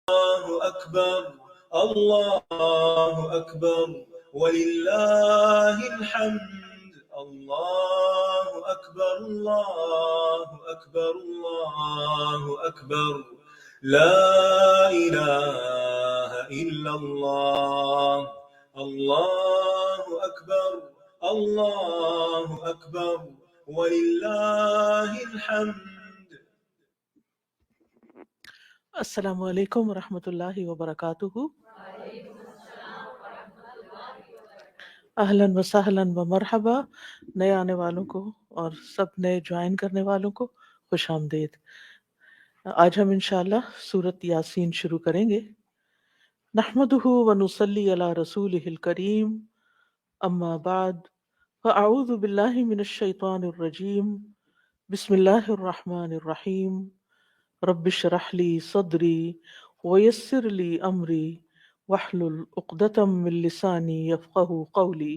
أكبر الله أكبر ولله الحمد الله أكبر الله أكبر الله أكبر لا إله إلا الله الله أكبر الله أكبر ولله الحمد. السلام علیکم ورحمۃ اللہ وبرکاتہ. اہلاً و سہلاً و مرحبا. نئے آنے والوں کو اور سب نئے جوائن کرنے والوں کو خوش آمدید. آج ہم انشاءاللہ سورۃ یاسین شروع کریں گے. نحمدہ ونصلی علی رسولہ الکریم. اما بعد فاعوذ باللہ من الشیطان الرجیم. بسم اللہ الرحمن الرحیم. رب اشرح لی صدری ویسر لی امری واحلل عقدۃ من لسانی یفقہوا قولی.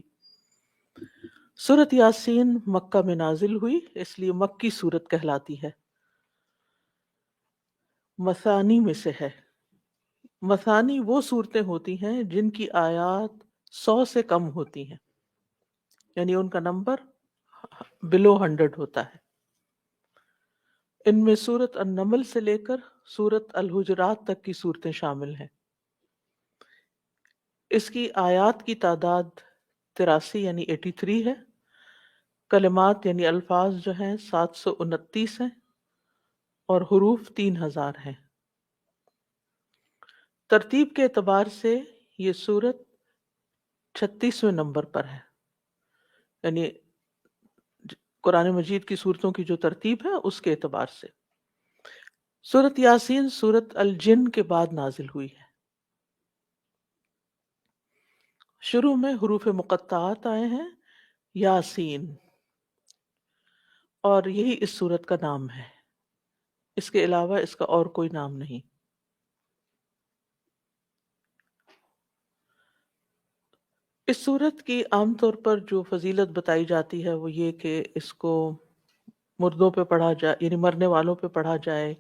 سورۃ یاسین مکہ میں نازل ہوئی، اس لیے مکی سورت کہلاتی ہے. مثانی میں سے ہے. مثانی وہ صورتیں ہوتی ہیں جن کی آیات 100 سے کم ہوتی ہیں، یعنی ان کا نمبر بلو 100 ہوتا ہے. ان میں سورۃ النمل سے لے کر سورۃ الحجرات تک کی صورتیں شامل ہیں. اس کی آیات کی تعداد 83 یعنی 83 ہے. کلمات یعنی الفاظ جو ہیں 729 ہیں اور حروف 3000 ہیں. ترتیب کے اعتبار سے یہ سورت 36ویں نمبر پر ہے، یعنی قرآن مجید کی صورتوں کی جو ترتیب ہے اس کے اعتبار سے. سورۃ یاسین سورۃ الجن کے بعد نازل ہوئی ہے. شروع میں حروف مقطعات آئے ہیں یاسین، اور یہی اس سورت کا نام ہے. اس کے علاوہ اس کا اور کوئی نام نہیں. اس سورت کی عام طور پر جو فضیلت بتائی جاتی ہے وہ یہ کہ اس کو مردوں پہ پڑھا جائے، یعنی مرنے والوں پہ پڑھا جائے،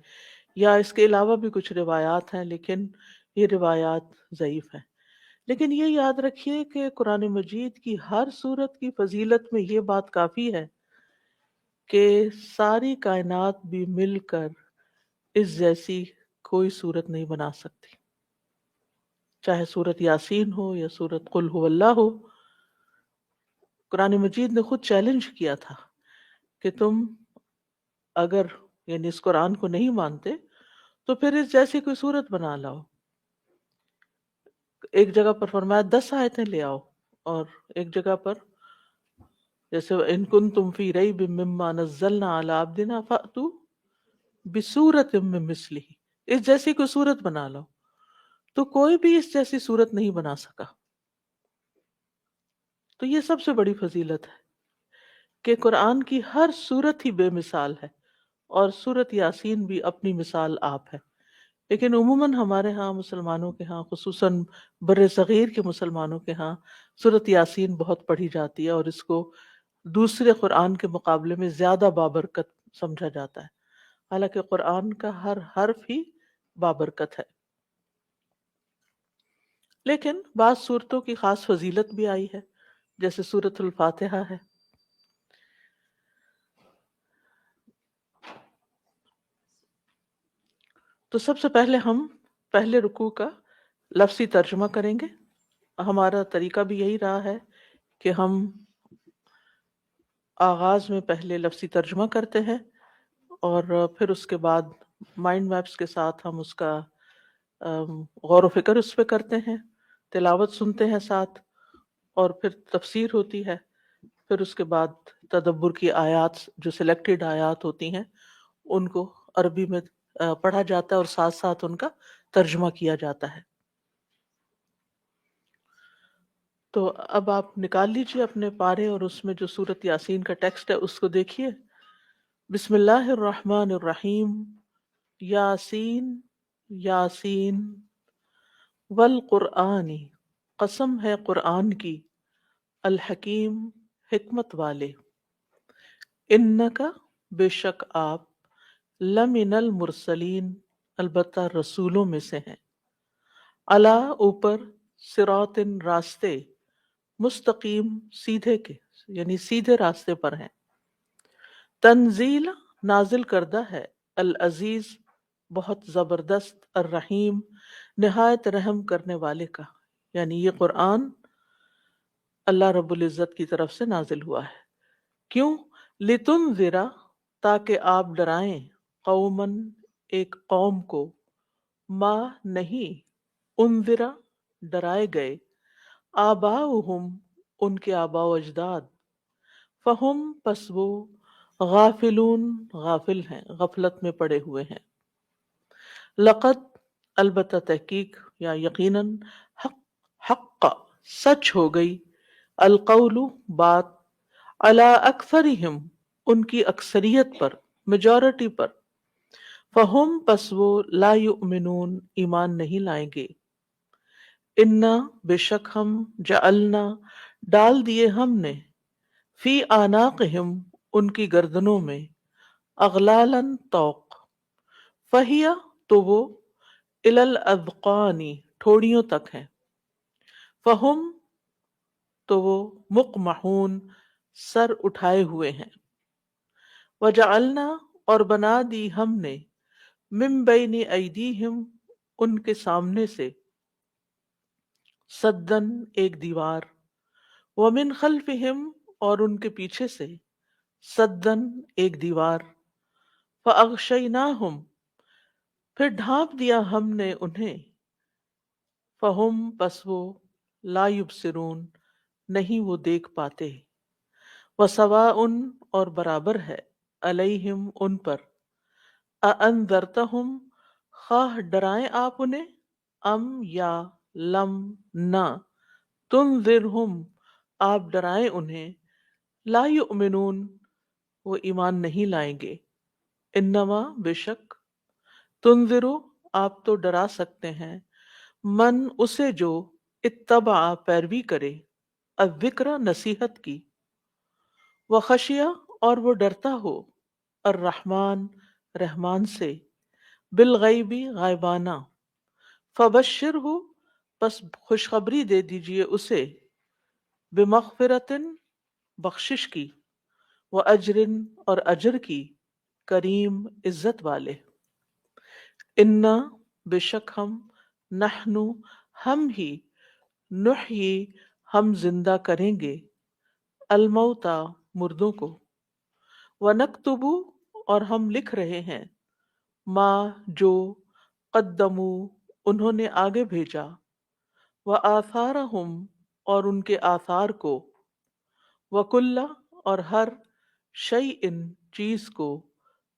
یا اس کے علاوہ بھی کچھ روایات ہیں لیکن یہ روایات ضعیف ہیں. لیکن یہ یاد رکھیے کہ قرآن مجید کی ہر سورت کی فضیلت میں یہ بات کافی ہے کہ ساری کائنات بھی مل کر اس جیسی کوئی سورت نہیں بنا سکتی. چاہے سورت یاسین ہو یا سورت قل هو اللہ ہو. قرآن مجید نے خود چیلنج کیا تھا کہ تم اگر یعنی اس قرآن کو نہیں مانتے تو پھر اس جیسی کوئی سورت بنا لاؤ. ایک جگہ پر فرمایا 10 آیتیں لے آؤ، اور ایک جگہ پر جیسے ان کنتم فی ریب مما نزلنا علی عبدنا فأتوا بسورۃ من مثلہ، اس جیسی کوئی سورت بنا لاؤ. تو کوئی بھی اس جیسی سورت نہیں بنا سکا. تو یہ سب سے بڑی فضیلت ہے کہ قرآن کی ہر سورت ہی بے مثال ہے، اور سورت یاسین بھی اپنی مثال آپ ہے. لیکن عموماً ہمارے ہاں مسلمانوں کے ہاں، خصوصاً بر صغیر کے مسلمانوں کے ہاں، سورت یاسین بہت پڑھی جاتی ہے اور اس کو دوسرے قرآن کے مقابلے میں زیادہ بابرکت سمجھا جاتا ہے، حالانکہ قرآن کا ہر حرف ہی بابرکت ہے. لیکن بعض صورتوں کی خاص فضیلت بھی آئی ہے، جیسے سورۃ الفاتحہ ہے. تو سب سے پہلے ہم پہلے رکوع کا لفظی ترجمہ کریں گے. ہمارا طریقہ بھی یہی رہا ہے کہ ہم آغاز میں پہلے لفظی ترجمہ کرتے ہیں اور پھر اس کے بعد مائنڈ میپس کے ساتھ ہم اس کا غور و فکر اس پہ کرتے ہیں، تلاوت سنتے ہیں ساتھ، اور پھر تفسیر ہوتی ہے. پھر اس کے بعد تدبر کی آیات، جو سلیکٹڈ آیات ہوتی ہیں، ان کو عربی میں پڑھا جاتا ہے اور ساتھ ساتھ ان کا ترجمہ کیا جاتا ہے. تو اب آپ نکال لیجئے اپنے پارے اور اس میں جو سورۃ یاسین کا ٹیکسٹ ہے اس کو دیکھیے. بسم اللہ الرحمن الرحیم. یاسین یاسین والقرآن، قسم ہے قرآن کی، الحکیم حکمت والے، انکا بے شک آپ، لمن المرسلین البتہ رسولوں میں سے ہیں. علا اوپر، صراط راستے، مستقیم سیدھے کے، یعنی سیدھے راستے پر ہیں۔ تنزیل نازل کردہ ہے، العزیز بہت زبردست، الرحیم نہایت رحم کرنے والے کا، یعنی یہ قرآن اللہ رب العزت کی طرف سے نازل ہوا ہے۔ کیوں؟ لتنذرا تاکہ آپ ڈرائیں، قومن ایک قوم کو، ما نہیں، انذرا ڈرائے گئے، آباؤہم ان کے آباء و اجداد، فہم پس وہ، غافلون غافل ہیں، غفلت میں پڑے ہوئے ہیں۔ لقد البتہ تحقیق یا یقیناً، حق سچ ہو گئی، القول بات، علی اکثرہم ان کی اکثریت پر، میجورٹی پر، فہم پس وہ، لا یؤمنون ایمان نہیں لائیں گے۔ انا بے شک ہم، جعلنا ڈال دیے ہم نے، فی آناقہم ان کی گردنوں میں، اغلالا طوق، فہی تو وہ، الی الاذقان ٹھوڑیوں تک ہیں، فہم تو وہ، مقمحون سر اٹھائے ہوئے ہیں۔ وجعلنا اور بنا دی ہم نے، من بین ایدیہم ان کے سامنے سے، سدن ایک دیوار، ومن خلفہم اور ان کے پیچھے سے، سدن ایک دیوار، فاغشیناہم پھر ڈھانپ دیا ہم نے انہیں، فہم پس وہ، لا یبصرون نہیں وہ دیکھ پاتے۔ وسواء اور برابر ہے، علیہم ان پر، اانذرتہم خواہ ڈرائیں آپ انہیں، ام یا لم نہ، تنذرہم آپ ڈرائیں انہیں، لا یؤمنون وہ ایمان نہیں لائیں گے۔ انما بے شک، تنذرو آپ تو ڈرا سکتے ہیں، من اسے جو، اتبع پیروی کرے، الذکر نصیحت کی، وخشیہ اور وہ ڈرتا ہو، الرحمن رحمان سے، بالغیبی غائبانہ، فبشرہ پس خوشخبری دے دیجئے اسے، بمغفرۃ بخشش کی، واجر اور اجر کی، کریم عزت والے۔ انا بے شک ہم، نحن ہم ہی، نحیی ہم زندہ کریں گے، الموتى مردوں کو، ونکتب اور ہم لکھ رہے ہیں، ما جو، قدموا انہوں نے آگے بھیجا، وآثارہم اور ان کے آثار کو، وکل اور ہر شیء چیز کو،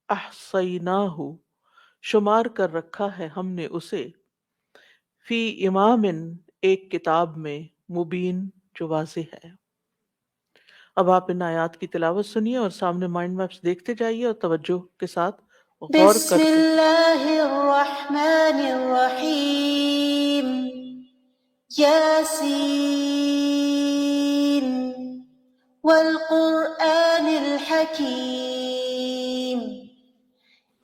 احصیناہ شمار کر رکھا ہے ہم نے اسے، فی امام ایک کتاب میں، مبین جو واضح ہے۔ اب آپ ان آیات کی تلاوت سنیے اور سامنے مائنڈ میپس دیکھتے جائیے اور توجہ کے ساتھ غور بسم کرتے۔ اللہ الرحمن الرحیم، یاسین والقرآن الحکیم،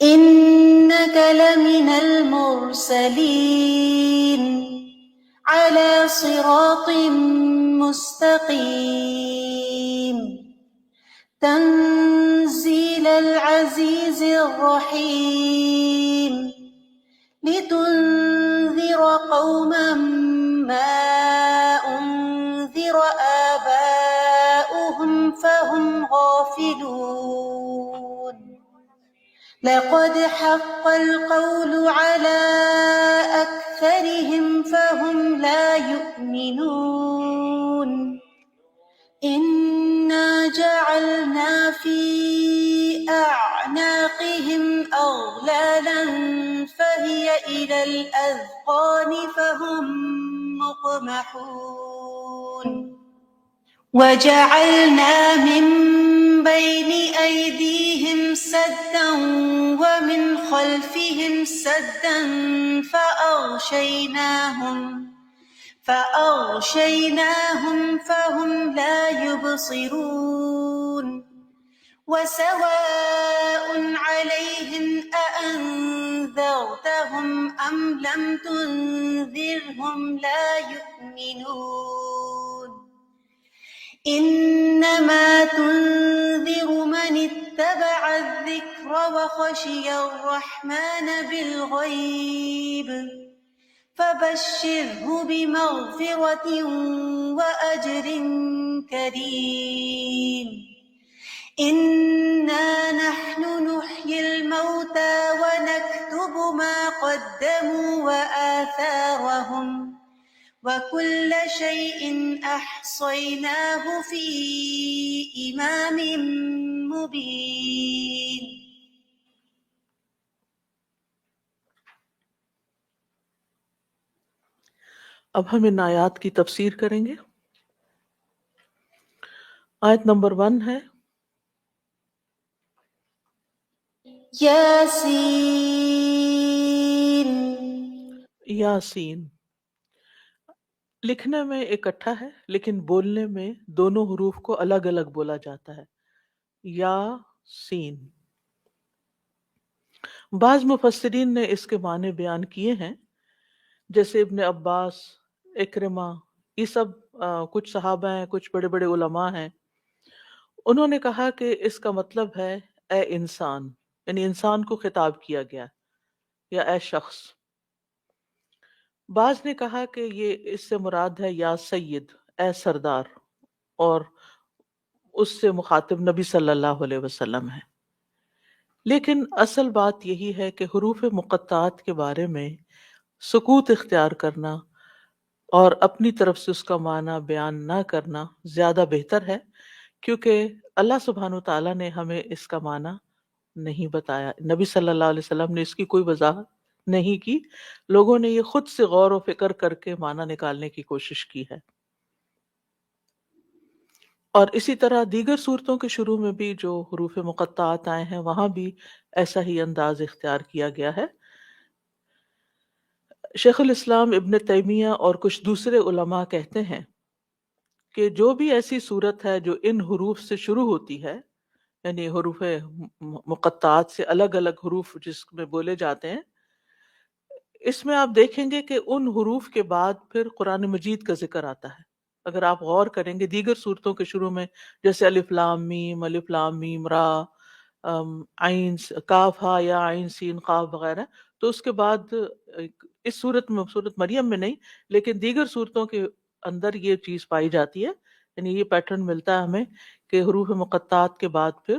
انک لمن المرسلین علی صراط مستقیم، تنزیل العزیز الرحیم، لتنذر قوما ما انذر آباؤهم فهم غافلون، لقد حق القول على أكثرهم فهم لا يؤمنون، إنا جعلنا في أعناقهم أغلالا فهي إلى الأذقان فهم مقمحون، وجعلنا من بين أيديهم سدا ومن خلفهم سدا فأغشيناهم فهم لا يبصرون، وسواء عليهم أأنذرتهم أم لم تنذرهم لا يؤمنون إنما تنذر من اتبع الذكر وخشي الرحمن بالغيب فبشره بمغفرة وأجر كريم إنا نحن نحيي الموتى ونكتب ما قدموا وآثارهم وكل شيء أحصيناه في إمام مبين. اب ہم ان آیات کی تفسیر کریں گے. آیت نمبر 1 ہے یاسین. یاسین. لکھنے میں اکٹھا ہے لیکن بولنے میں دونوں حروف کو الگ الگ بولا جاتا ہے. یا سین. بعض مفسرین نے اس کے معنی بیان کیے ہیں، جیسے ابن عباس، اکرمہ، یہ سب کچھ صحابہ ہیں، کچھ بڑے بڑے علماء ہیں. انہوں نے کہا کہ اس کا مطلب ہے اے انسان، یعنی انسان کو خطاب کیا گیا، یا اے شخص. بعض نے کہا کہ یہ اس سے مراد ہے یا سید، اے سردار، اور اس سے مخاطب نبی صلی اللہ علیہ وسلم ہے. لیکن اصل بات یہی ہے کہ حروف مقطعات کے بارے میں سکوت اختیار کرنا اور اپنی طرف سے اس کا معنی بیان نہ کرنا زیادہ بہتر ہے، کیونکہ اللہ سبحانہ وتعالیٰ نے ہمیں اس کا معنی نہیں بتایا، نبی صلی اللہ علیہ وسلم نے اس کی کوئی وضاحت نہیں کی. لوگوں نے یہ خود سے غور و فکر کر کے معنی نکالنے کی کوشش کی ہے. اور اسی طرح دیگر صورتوں کے شروع میں بھی جو حروف مقطعات آئے ہیں وہاں بھی ایسا ہی انداز اختیار کیا گیا ہے. شیخ الاسلام ابن تیمیہ اور کچھ دوسرے علماء کہتے ہیں کہ جو بھی ایسی صورت ہے جو ان حروف سے شروع ہوتی ہے، یعنی حروف مقطعات سے الگ الگ حروف جس میں بولے جاتے ہیں، اس میں آپ دیکھیں گے کہ ان حروف کے بعد پھر قرآن مجید کا ذکر آتا ہے. اگر آپ غور کریں گے دیگر صورتوں کے شروع میں، جیسے الف لام میم را، عین کاف ہا یا عین سین قاف وغیرہ، تو اس کے بعد اس صورت میں، صورت مریم میں نہیں لیکن دیگر صورتوں کے اندر یہ چیز پائی جاتی ہے، یعنی یہ پیٹرن ملتا ہے ہمیں کہ حروف مقطعات کے بعد پھر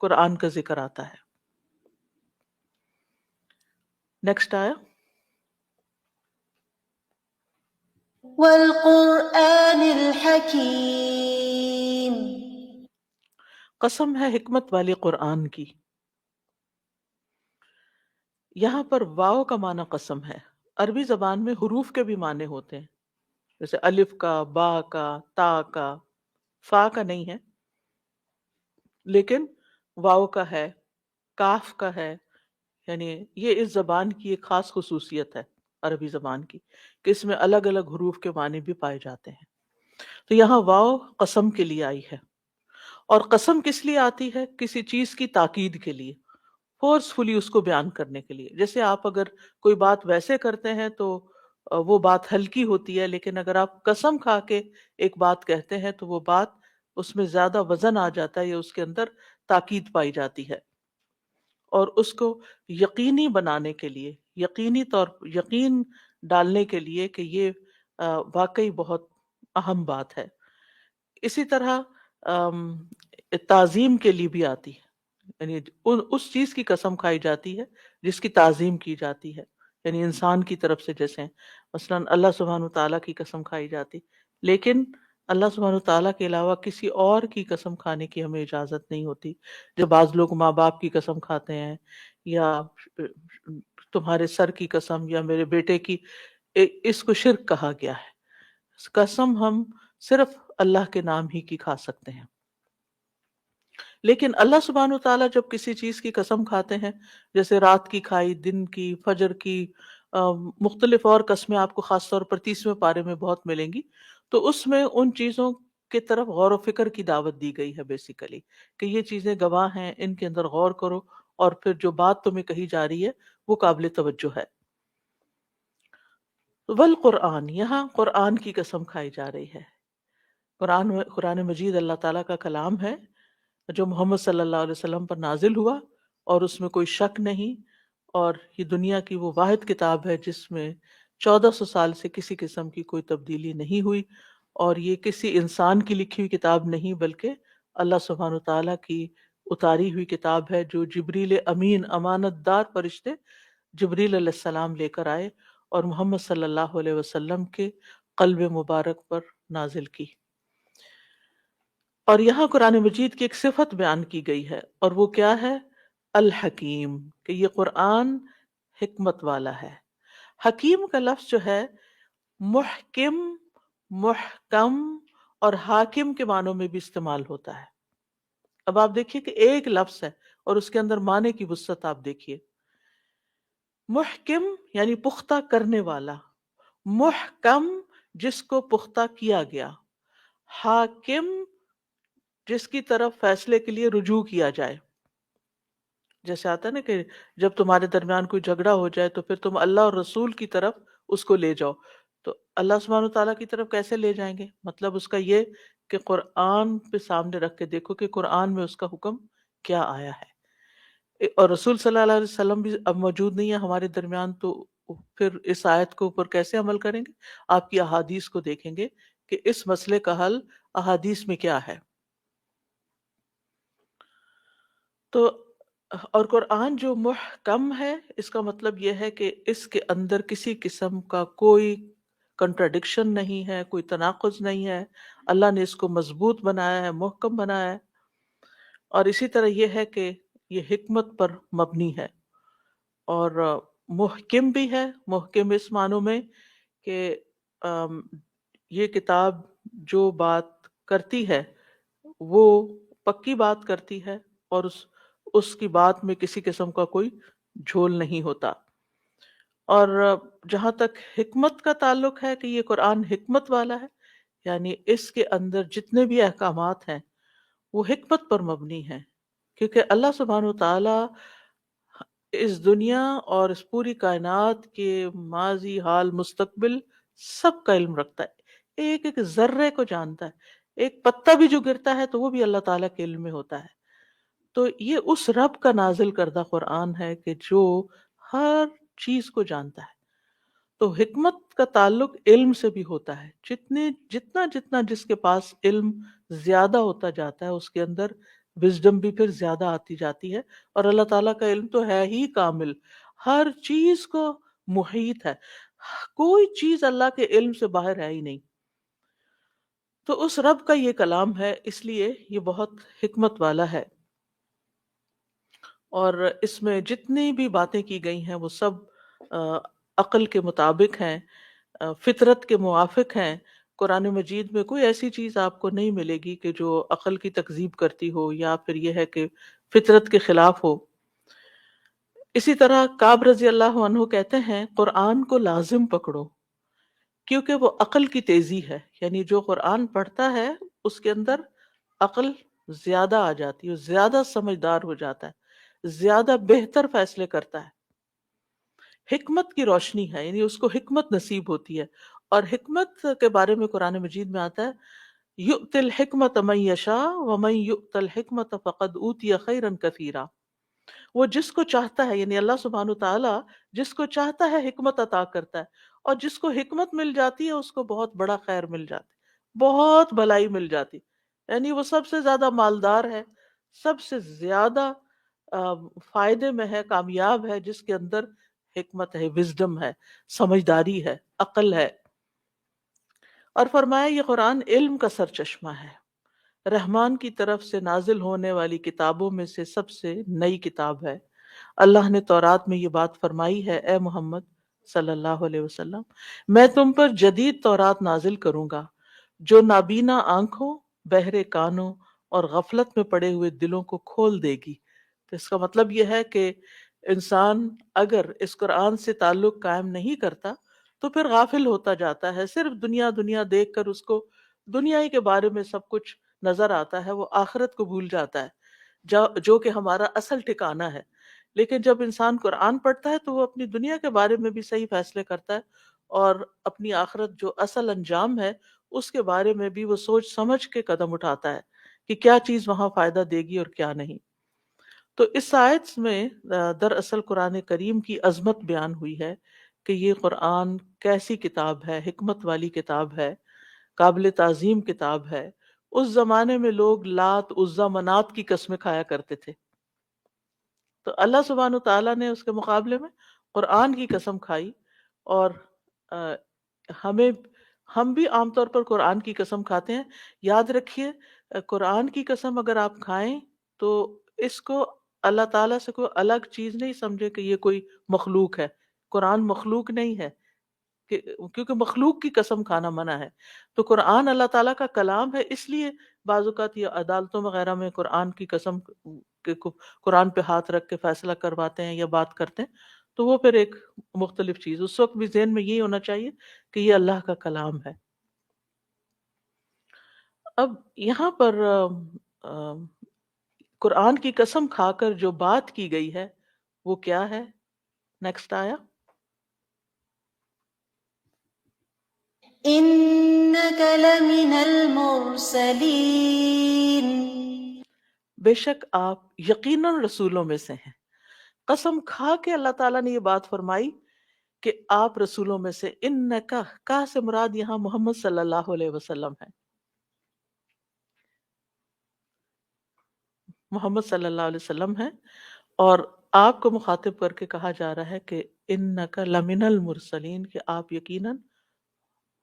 قرآن کا ذکر آتا ہے. نیکسٹ آیا والقرآن الحکیم. قسم ہے حکمت والے قرآن کی. یہاں پر واو کا معنی قسم ہے. عربی زبان میں حروف کے بھی معنی ہوتے ہیں، جیسے الف کا، با کا، تا کا، فا کا نہیں ہے، لیکن واو کا ہے، کاف کا ہے. یعنی یہ اس زبان کی ایک خاص خصوصیت ہے عربی زبان کی کہ اس میں الگ الگ حروف کے معنی بھی پائے جاتے ہیں. تو یہاں واو قسم کے لیے آئی ہے. اور قسم کس لیے آتی ہے؟ کسی چیز کی تاکید کے لیے، فورسفلی اس کو بیان کرنے کے لیے. جیسے آپ اگر کوئی بات ویسے کرتے ہیں تو وہ بات ہلکی ہوتی ہے، لیکن اگر آپ قسم کھا کے ایک بات کہتے ہیں تو وہ بات اس میں زیادہ وزن آ جاتا ہے، یا اس کے اندر تاکید پائی جاتی ہے. اور اس کو یقینی بنانے کے لیے، یقین ڈالنے کے لیے کہ یہ واقعی بہت اہم بات ہے. اسی طرح تعظیم کے لیے بھی آتی ہے، یعنی اس چیز کی قسم کھائی جاتی ہے جس کی تعظیم کی جاتی ہے، یعنی انسان کی طرف سے. جیسے مثلا اللہ سبحانہ وتعالیٰ کی قسم کھائی جاتی، لیکن اللہ سبحانہ وتعالیٰ کے علاوہ کسی اور کی قسم کھانے کی ہمیں اجازت نہیں ہوتی. جو بعض لوگ ماں باپ کی قسم کھاتے ہیں، یا تمہارے سر کی قسم، یا میرے بیٹے کی، اس کو شرک کہا گیا ہے. قسم ہم صرف اللہ کے نام ہی کی کھا سکتے ہیں. لیکن اللہ سبحانہ وتعالیٰ جب کسی چیز کی قسم کھاتے ہیں، جیسے رات کی کھائی، دن کی، فجر کی، مختلف اور قسمیں آپ کو خاص طور پر 30ویں پارے میں بہت ملیں گی، تو اس میں ان چیزوں کی طرف غور و فکر کی دعوت دی گئی ہے بیسیکلی، کہ یہ چیزیں گواہ ہیں، ان کے اندر غور کرو، اور پھر جو بات تمہیں کہی جا رہی ہے وہ قابل توجہ ہے۔ والقرآن، یہاں قرآن کی قسم کھائی جا رہی ہے۔ قرآن مجید اللہ تعالیٰ کا کلام ہے جو محمد صلی اللہ علیہ وسلم پر نازل ہوا، اور اس میں کوئی شک نہیں، اور یہ دنیا کی وہ واحد کتاب ہے جس میں 1400 سال سے کسی قسم کی کوئی تبدیلی نہیں ہوئی، اور یہ کسی انسان کی لکھی ہوئی کتاب نہیں بلکہ اللہ سبحانہ وتعالیٰ کی اتاری ہوئی کتاب ہے جو جبریل امین، امانت دار فرشتے جبریل علیہ السلام لے کر آئے اور محمد صلی اللہ علیہ وسلم کے قلب مبارک پر نازل کی۔ اور یہاں قرآن مجید کی ایک صفت بیان کی گئی ہے، اور وہ کیا ہے؟ الحکیم، کہ یہ قرآن حکمت والا ہے۔ حکیم کا لفظ جو ہے محکم، محکم اور حاکم کے معنوں میں بھی استعمال ہوتا ہے۔ اب آپ دیکھیے کہ ایک لفظ ہے اور اس کے اندر معنی کی وسعت آپ دیکھیے۔ محکم یعنی پختہ کرنے والا، محکم جس کو پختہ کیا گیا، حاکم جس کی طرف فیصلے کے لیے رجوع کیا جائے۔ جیسے آتا ہے نا کہ جب تمہارے درمیان کوئی جھگڑا ہو جائے تو پھر تم اللہ اور رسول کی طرف اس کو لے جاؤ، تو اللہ سبحانہ تعالیٰ کی طرف کیسے لے جائیں گے؟ مطلب اس کا یہ کہ قرآن پہ سامنے رکھ کے دیکھو کہ قرآن میں اس کا حکم کیا آیا ہے۔ اور رسول صلی اللہ علیہ وسلم بھی اب موجود نہیں ہے ہمارے درمیان، تو پھر اس آیت کے اوپر کیسے عمل کریں گے؟ آپ کی احادیث کو دیکھیں گے کہ اس مسئلے کا حل احادیث میں کیا ہے۔ تو اور قرآن جو محکم ہے، اس کا مطلب یہ ہے کہ اس کے اندر کسی قسم کا کوئی کنٹراڈکشن نہیں ہے، کوئی تناقض نہیں ہے، اللہ نے اس کو مضبوط بنایا ہے، محکم بنایا ہے۔ اور اسی طرح یہ ہے کہ یہ حکمت پر مبنی ہے، اور محکم بھی ہے۔ محکم اس معنوں میں کہ یہ کتاب جو بات کرتی ہے وہ پکی بات کرتی ہے، اور اس کی بات میں کسی قسم کا کوئی جھول نہیں ہوتا۔ اور جہاں تک حکمت کا تعلق ہے کہ یہ قرآن حکمت والا ہے، یعنی اس کے اندر جتنے بھی احکامات ہیں وہ حکمت پر مبنی ہیں، کیونکہ اللہ سبحانہ وتعالیٰ اس دنیا اور اس پوری کائنات کے ماضی، حال، مستقبل سب کا علم رکھتا ہے، ایک ایک ذرے کو جانتا ہے۔ ایک پتا بھی جو گرتا ہے تو وہ بھی اللہ تعالیٰ کے علم میں ہوتا ہے۔ تو یہ اس رب کا نازل کردہ قرآن ہے کہ جو ہر چیز کو جانتا ہے۔ تو حکمت کا تعلق علم سے بھی ہوتا ہے، جتنا جس کے پاس علم زیادہ ہوتا جاتا ہے اس کے اندر وزڈم بھی پھر زیادہ آتی جاتی ہے، اور اللہ تعالیٰ کا علم تو ہے ہی کامل، ہر چیز کو محیط ہے، کوئی چیز اللہ کے علم سے باہر ہے ہی نہیں۔ تو اس رب کا یہ کلام ہے، اس لیے یہ بہت حکمت والا ہے، اور اس میں جتنی بھی باتیں کی گئی ہیں وہ سب عقل کے مطابق ہیں، فطرت کے موافق ہیں۔ قرآن مجید میں کوئی ایسی چیز آپ کو نہیں ملے گی کہ جو عقل کی تکذیب کرتی ہو یا پھر یہ ہے کہ فطرت کے خلاف ہو۔ اسی طرح کعب رضی اللہ عنہ کہتے ہیں قرآن کو لازم پکڑو کیونکہ وہ عقل کی تیزی ہے، یعنی جو قرآن پڑھتا ہے اس کے اندر عقل زیادہ آ جاتی ہے، زیادہ سمجھدار ہو جاتا ہے، زیادہ بہتر فیصلے کرتا ہے۔ حکمت کی روشنی ہے، یعنی اس کو حکمت نصیب ہوتی ہے۔ اور حکمت کے بارے میں قرآن مجید میں آتا ہے یؤتی الحکمت من یشاء ومن یؤت الحکمت فقد اوتی خیرا کثیرا۔ وہ جس کو چاہتا ہے، یعنی اللہ سبحانہ تعالیٰ جس کو چاہتا ہے حکمت عطا کرتا ہے، اور جس کو حکمت مل جاتی ہے اس کو بہت بڑا خیر مل جاتی، بہت بھلائی مل جاتی، یعنی وہ سب سے زیادہ مالدار ہے، سب سے زیادہ فائدے میں ہے، کامیاب ہے جس کے اندر حکمت ہے، وزڈم ہے، سمجھداری ہے، عقل ہے۔ اور فرمایا یہ قرآن علم کا سرچشمہ ہے، رحمان کی طرف سے نازل ہونے والی کتابوں میں سے سب سے نئی کتاب ہے۔ اللہ نے تورات میں یہ بات فرمائی ہے، اے محمد صلی اللہ علیہ وسلم، میں تم پر جدید تورات نازل کروں گا جو نابینا آنکھوں، بہرے کانوں اور غفلت میں پڑے ہوئے دلوں کو کھول دے گی۔ تو اس کا مطلب یہ ہے کہ انسان اگر اس قرآن سے تعلق قائم نہیں کرتا تو پھر غافل ہوتا جاتا ہے، صرف دنیا دنیا دیکھ کر اس کو دنیائی کے بارے میں سب کچھ نظر آتا ہے، وہ آخرت کو بھول جاتا ہے جو کہ ہمارا اصل ٹھکانہ ہے۔ لیکن جب انسان قرآن پڑھتا ہے تو وہ اپنی دنیا کے بارے میں بھی صحیح فیصلے کرتا ہے، اور اپنی آخرت جو اصل انجام ہے اس کے بارے میں بھی وہ سوچ سمجھ کے قدم اٹھاتا ہے کہ کیا چیز وہاں فائدہ دے گی اور کیا نہیں۔ تو اس آیت میں دراصل قرآن کریم کی عظمت بیان ہوئی ہے کہ یہ قرآن کیسی کتاب ہے، حکمت والی کتاب ہے، قابل تعظیم کتاب ہے۔ اس زمانے میں لوگ لات، عزا، منات کی قسمیں کھایا کرتے تھے، تو اللہ سبحانہ تعالیٰ نے اس کے مقابلے میں قرآن کی قسم کھائی۔ اور آ، ہمیں ہم بھی عام طور پر قرآن کی قسم کھاتے ہیں۔ یاد رکھیے، قرآن کی قسم اگر آپ کھائیں تو اس کو اللہ تعالیٰ سے کوئی الگ چیز نہیں سمجھے کہ یہ کوئی مخلوق ہے۔ قرآن مخلوق نہیں ہے، کیونکہ مخلوق کی قسم کھانا منع ہے۔ تو قرآن اللہ تعالیٰ کا کلام ہے، اس لیے بعض اوقات یہ عدالتوں وغیرہ میں قرآن کی قسم قرآن پہ ہاتھ رکھ کے فیصلہ کرواتے ہیں یا بات کرتے ہیں، تو وہ پھر ایک مختلف چیز۔ اس وقت بھی ذہن میں یہی ہونا چاہیے کہ یہ اللہ کا کلام ہے۔ اب یہاں پر قرآن کی قسم کھا کر جو بات کی گئی ہے وہ کیا ہے؟ نیکسٹ آیا۔ إنك لمن المرسلين بے شک آپ یقیناً رسولوں میں سے ہیں۔ قسم کھا کے اللہ تعالیٰ نے یہ بات فرمائی کہ آپ رسولوں میں سے۔ انکا، کا سے مراد یہاں محمد صلی اللہ علیہ وسلم ہے۔ محمد صلی اللہ علیہ وسلم ہے، اور آپ کو مخاطب کر کے کہا جا رہا ہے کہ انکا لمن المرسلین، کہ آپ یقیناً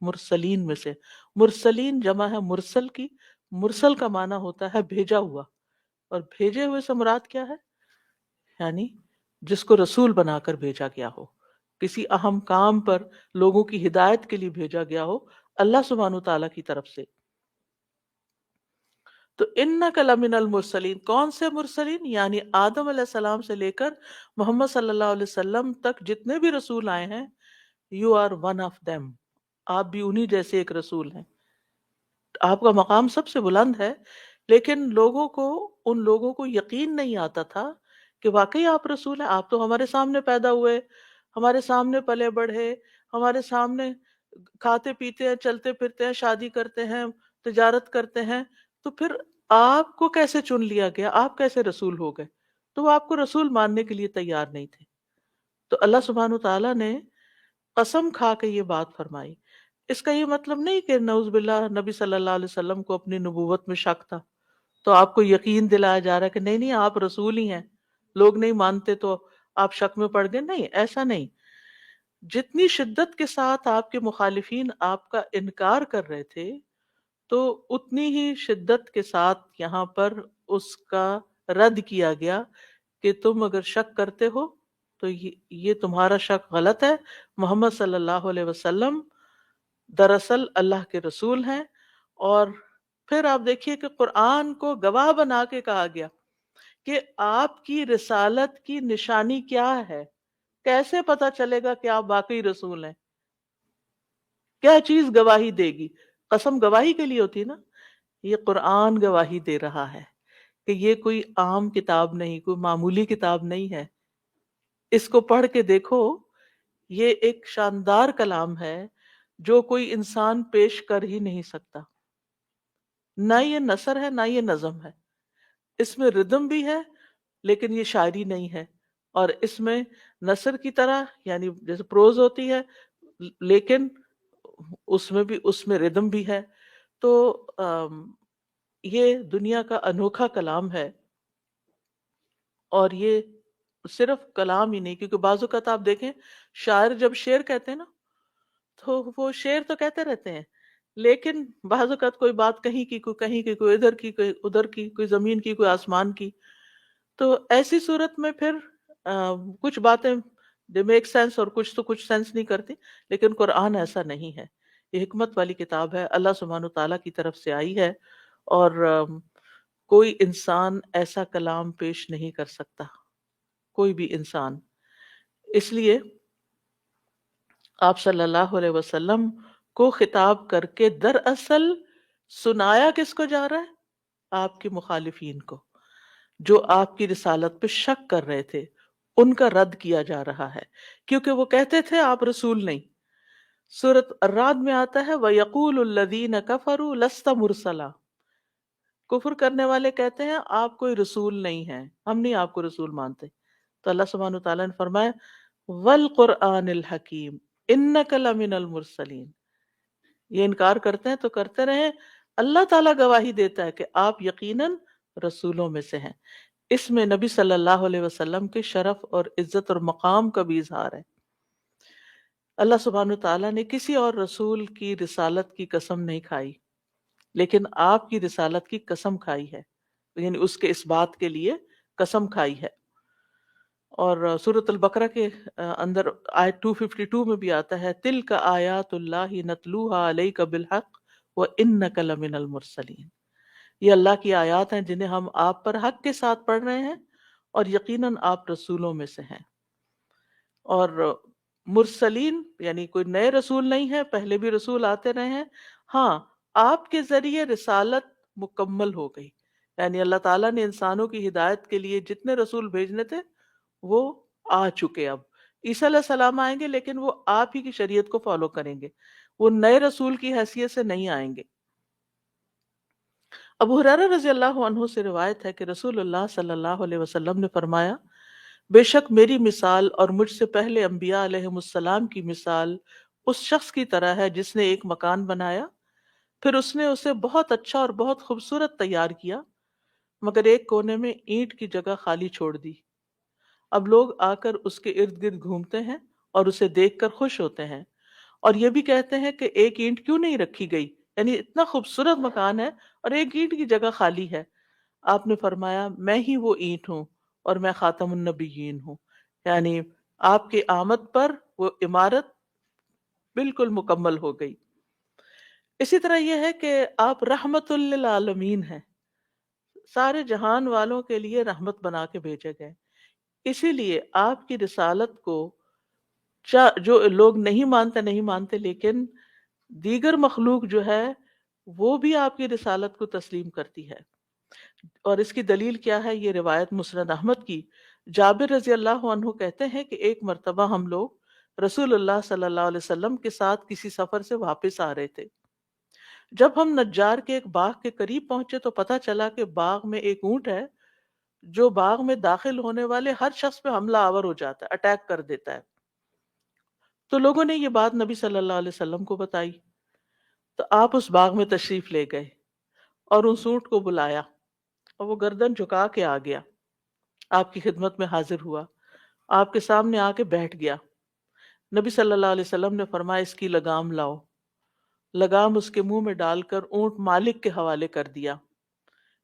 مرسلین میں سے۔ مرسلین جمع ہے مرسل کی۔ مرسل کا معنی ہوتا ہے بھیجا ہوا، اور بھیجے ہوئے سے مراد کیا ہے؟ یعنی جس کو رسول بنا کر بھیجا گیا ہو، کسی اہم کام پر لوگوں کی ہدایت کے لیے بھیجا گیا ہو اللہ سبحانہ تعالیٰ کی طرف سے۔ تو انک لمن المرسلین، کون سے مرسلین؟ یعنی آدم علیہ السلام سے لے کر محمد صلی اللہ علیہ وسلم تک جتنے بھی رسول آئے ہیں، you are one of them، آپ بھی انہی جیسے ایک رسول ہیں۔ آپ کا مقام سب سے بلند ہے، لیکن ان لوگوں کو یقین نہیں آتا تھا کہ واقعی آپ رسول ہیں۔ آپ تو ہمارے سامنے پیدا ہوئے، ہمارے سامنے پلے بڑھے، ہمارے سامنے کھاتے پیتے ہیں، چلتے پھرتے ہیں، شادی کرتے ہیں، تجارت کرتے ہیں، تو پھر آپ کو کیسے چن لیا گیا؟ آپ کیسے رسول ہو گئے؟ تو وہ آپ کو رسول ماننے کے لیے تیار نہیں تھے۔ تو اللہ سبحانہ تعالیٰ نے قسم کھا کے یہ بات فرمائی۔ اس کا یہ مطلب نہیں کہ نعوذ باللہ نبی صلی اللہ علیہ وسلم کو اپنی نبوت میں شک تھا، تو آپ کو یقین دلایا جا رہا ہے کہ نہیں نہیں آپ رسول ہی ہیں، لوگ نہیں مانتے تو آپ شک میں پڑ گئے۔ نہیں، ایسا نہیں۔ جتنی شدت کے ساتھ آپ کے مخالفین آپ کا انکار کر رہے تھے، تو اتنی ہی شدت کے ساتھ یہاں پر اس کا رد کیا گیا کہ تم اگر شک کرتے ہو تو یہ تمہارا شک غلط ہے۔ محمد صلی اللہ علیہ وسلم دراصل اللہ کے رسول ہیں۔ اور پھر آپ دیکھیے کہ قرآن کو گواہ بنا کے کہا گیا کہ آپ کی رسالت کی نشانی کیا ہے، کیسے پتا چلے گا کہ آپ واقعی رسول ہیں؟ کیا چیز گواہی دے گی؟ قسم گواہی کے لیے ہوتی ہے نا، یہ قرآن گواہی دے رہا ہے کہ یہ کوئی عام کتاب نہیں، کوئی معمولی کتاب نہیں ہے۔ اس کو پڑھ کے دیکھو، یہ ایک شاندار کلام ہے جو کوئی انسان پیش کر ہی نہیں سکتا۔ نہ یہ نثر ہے، نہ یہ نظم ہے۔ اس میں ردم بھی ہے لیکن یہ شاعری نہیں ہے، اور اس میں نثر کی طرح یعنی جیسے پروز ہوتی ہے لیکن اس میں ردم بھی ہے۔ تو یہ دنیا کا انوکھا کلام ہے، اور یہ صرف کلام ہی نہیں، کیونکہ بعض اوقات آپ دیکھیں شاعر جب شعر کہتے ہیں نا تو وہ شعر تو کہتے رہتے ہیں، لیکن بعض اوقات کوئی بات کہیں کی، کوئی کہیں کی، کوئی ادھر کی، کوئی ادھر کی، کوئی زمین کی، کوئی آسمان کی۔ تو ایسی صورت میں پھر کچھ باتیں دے میک سینس اور کچھ سینس نہیں کرتی، لیکن قرآن ایسا نہیں ہے۔ یہ حکمت والی کتاب ہے، اللہ سبحانہ تعالیٰ کی طرف سے آئی ہے، اور کوئی انسان ایسا کلام پیش نہیں کر سکتا، کوئی بھی انسان۔ اس لیے آپ صلی اللہ علیہ وسلم کو خطاب کر کے دراصل سنایا کس کو جا رہا ہے؟ آپ کے مخالفین کو، جو آپ کی رسالت پہ شک کر رہے تھے، ان کا رد کیا جا رہا ہے، کیونکہ وہ کہتے تھے آپ رسول نہیں۔ سورۃ الرعد میں آتا ہے وَيَقُولُ الَّذِينَ كَفَرُوا لَسْتَ مُرْسَلًا، کفر کرنے والے کہتے ہیں آپ کوئی رسول نہیں ہیں، ہم نہیں آپ کو رسول مانتے۔ تو اللہ سبحانہ وتعالیٰ نے فرمایا وَالْقُرْآنِ الْحَكِيمِ إِنَّكَ لَمِنَ الْمُرْسَلِينَ، یہ انکار کرتے ہیں تو کرتے رہیں، اللہ تعالیٰ گواہی دیتا ہے کہ آپ یقیناً رسولوں میں سے ہیں۔ اس میں نبی صلی اللہ علیہ وسلم کے شرف اور عزت اور مقام کا بھی اظہار ہے۔ اللہ سبحانہ تعالیٰ نے کسی اور رسول کی رسالت کی قسم نہیں کھائی، لیکن آپ کی رسالت کی قسم کھائی ہے، یعنی اس کے اس بات کے لیے قسم کھائی ہے۔ اور سورۃ البقرہ کے اندر آیت 252 میں بھی آتا ہے تِلْکَ آیاتُ اللہِ نَتْلُوهَا عَلَيْکَ بِالْحَقِّ وَإِنَّکَ لَمِنَ الْمُرْسَلِینَ، یہ اللہ کی آیات ہیں جنہیں ہم آپ پر حق کے ساتھ پڑھ رہے ہیں، اور یقیناً آپ رسولوں میں سے ہیں۔ اور مرسلین یعنی کوئی نئے رسول نہیں ہے، پہلے بھی رسول آتے رہے ہیں، ہاں آپ کے ذریعے رسالت مکمل ہو گئی، یعنی اللہ تعالیٰ نے انسانوں کی ہدایت کے لیے جتنے رسول بھیجنے تھے وہ آ چکے۔ اب عیسیٰ علیہ السلام آئیں گے، لیکن وہ آپ ہی کی شریعت کو فالو کریں گے، وہ نئے رسول کی حیثیت سے نہیں آئیں گے۔ ابو ہریرہ رضی اللہ عنہ سے روایت ہے کہ رسول اللہ صلی اللہ علیہ وسلم نے فرمایا بے شک میری مثال اور مجھ سے پہلے انبیاء علیہ السلام کی مثال اس شخص کی طرح ہے جس نے ایک مکان بنایا، پھر اس نے اسے بہت اچھا اور بہت خوبصورت تیار کیا، مگر ایک کونے میں اینٹ کی جگہ خالی چھوڑ دی۔ اب لوگ آ کر اس کے ارد گرد گھومتے ہیں اور اسے دیکھ کر خوش ہوتے ہیں، اور یہ بھی کہتے ہیں کہ ایک اینٹ کیوں نہیں رکھی گئی، یعنی اتنا خوبصورت مکان ہے اور ایک اینٹ کی جگہ خالی ہے۔ آپ نے فرمایا میں ہی وہ اینٹ ہوں اور میں خاتم النبیین ہوں، یعنی آپ کی آمد پر وہ عمارت بالکل مکمل ہو گئی۔ اسی طرح یہ ہے کہ آپ رحمت للعالمین ہیں، سارے جہان والوں کے لیے رحمت بنا کے بھیجے گئے، اسی لیے آپ کی رسالت کو جو لوگ نہیں مانتے، لیکن دیگر مخلوق جو ہے وہ بھی آپ کی رسالت کو تسلیم کرتی ہے۔ اور اس کی دلیل کیا ہے؟ یہ روایت مسند احمد کی، جابر رضی اللہ عنہ کہتے ہیں کہ ایک مرتبہ ہم لوگ رسول اللہ صلی اللہ علیہ وسلم کے ساتھ کسی سفر سے واپس آ رہے تھے۔ جب ہم نجار کے ایک باغ کے قریب پہنچے تو پتہ چلا کہ باغ میں ایک اونٹ ہے جو باغ میں داخل ہونے والے ہر شخص پہ حملہ آور ہو جاتا ہے، اٹیک کر دیتا ہے۔ تو لوگوں نے یہ بات نبی صلی اللہ علیہ وسلم کو بتائی، تو آپ اس باغ میں تشریف لے گئے اور اس اونٹ کو بلایا، اور وہ گردن جھکا کے آ گیا، آپ کی خدمت میں حاضر ہوا، آپ کے سامنے آ کے بیٹھ گیا۔ نبی صلی اللہ علیہ وسلم نے فرمایا اس کی لگام لاؤ، لگام اس کے منہ میں ڈال کر اونٹ مالک کے حوالے کر دیا،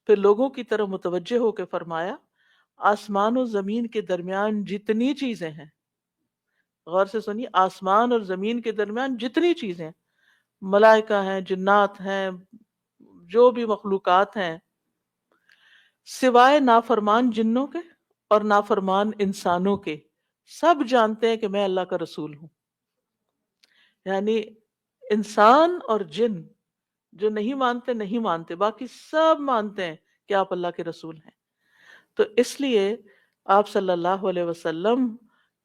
پھر لوگوں کی طرف متوجہ ہو کے فرمایا آسمان و زمین کے درمیان جتنی چیزیں ہیں، غور سے سنیے، آسمان اور زمین کے درمیان جتنی چیزیں، ملائکہ ہیں، جنات ہیں، جو بھی مخلوقات ہیں، سوائے نافرمان جنوں کے اور نافرمان انسانوں کے، سب جانتے ہیں کہ میں اللہ کا رسول ہوں۔ یعنی انسان اور جن جو نہیں مانتے، باقی سب مانتے ہیں کہ آپ اللہ کے رسول ہیں۔ تو اس لیے آپ صلی اللہ علیہ وسلم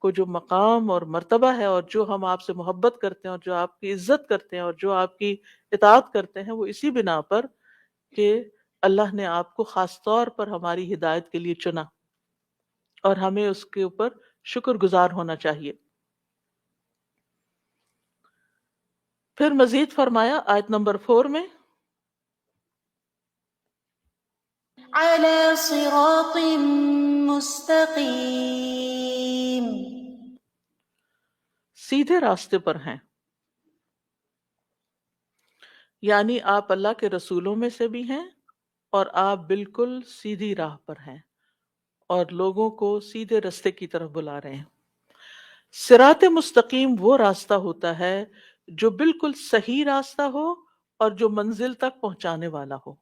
کو جو مقام اور مرتبہ ہے، اور جو ہم آپ سے محبت کرتے ہیں اور جو آپ کی عزت کرتے ہیں اور جو آپ کی اطاعت کرتے ہیں، وہ اسی بنا پر کہ اللہ نے آپ کو خاص طور پر ہماری ہدایت کے لیے چنا، اور ہمیں اس کے اوپر شکر گزار ہونا چاہیے۔ پھر مزید فرمایا آیت نمبر 4 میں على صراط مستقيم، سیدھے راستے پر ہیں، یعنی آپ اللہ کے رسولوں میں سے بھی ہیں اور آپ بالکل سیدھی راہ پر ہیں اور لوگوں کو سیدھے راستے کی طرف بلا رہے ہیں۔ صراط مستقیم وہ راستہ ہوتا ہے جو بالکل صحیح راستہ ہو اور جو منزل تک پہنچانے والا ہو۔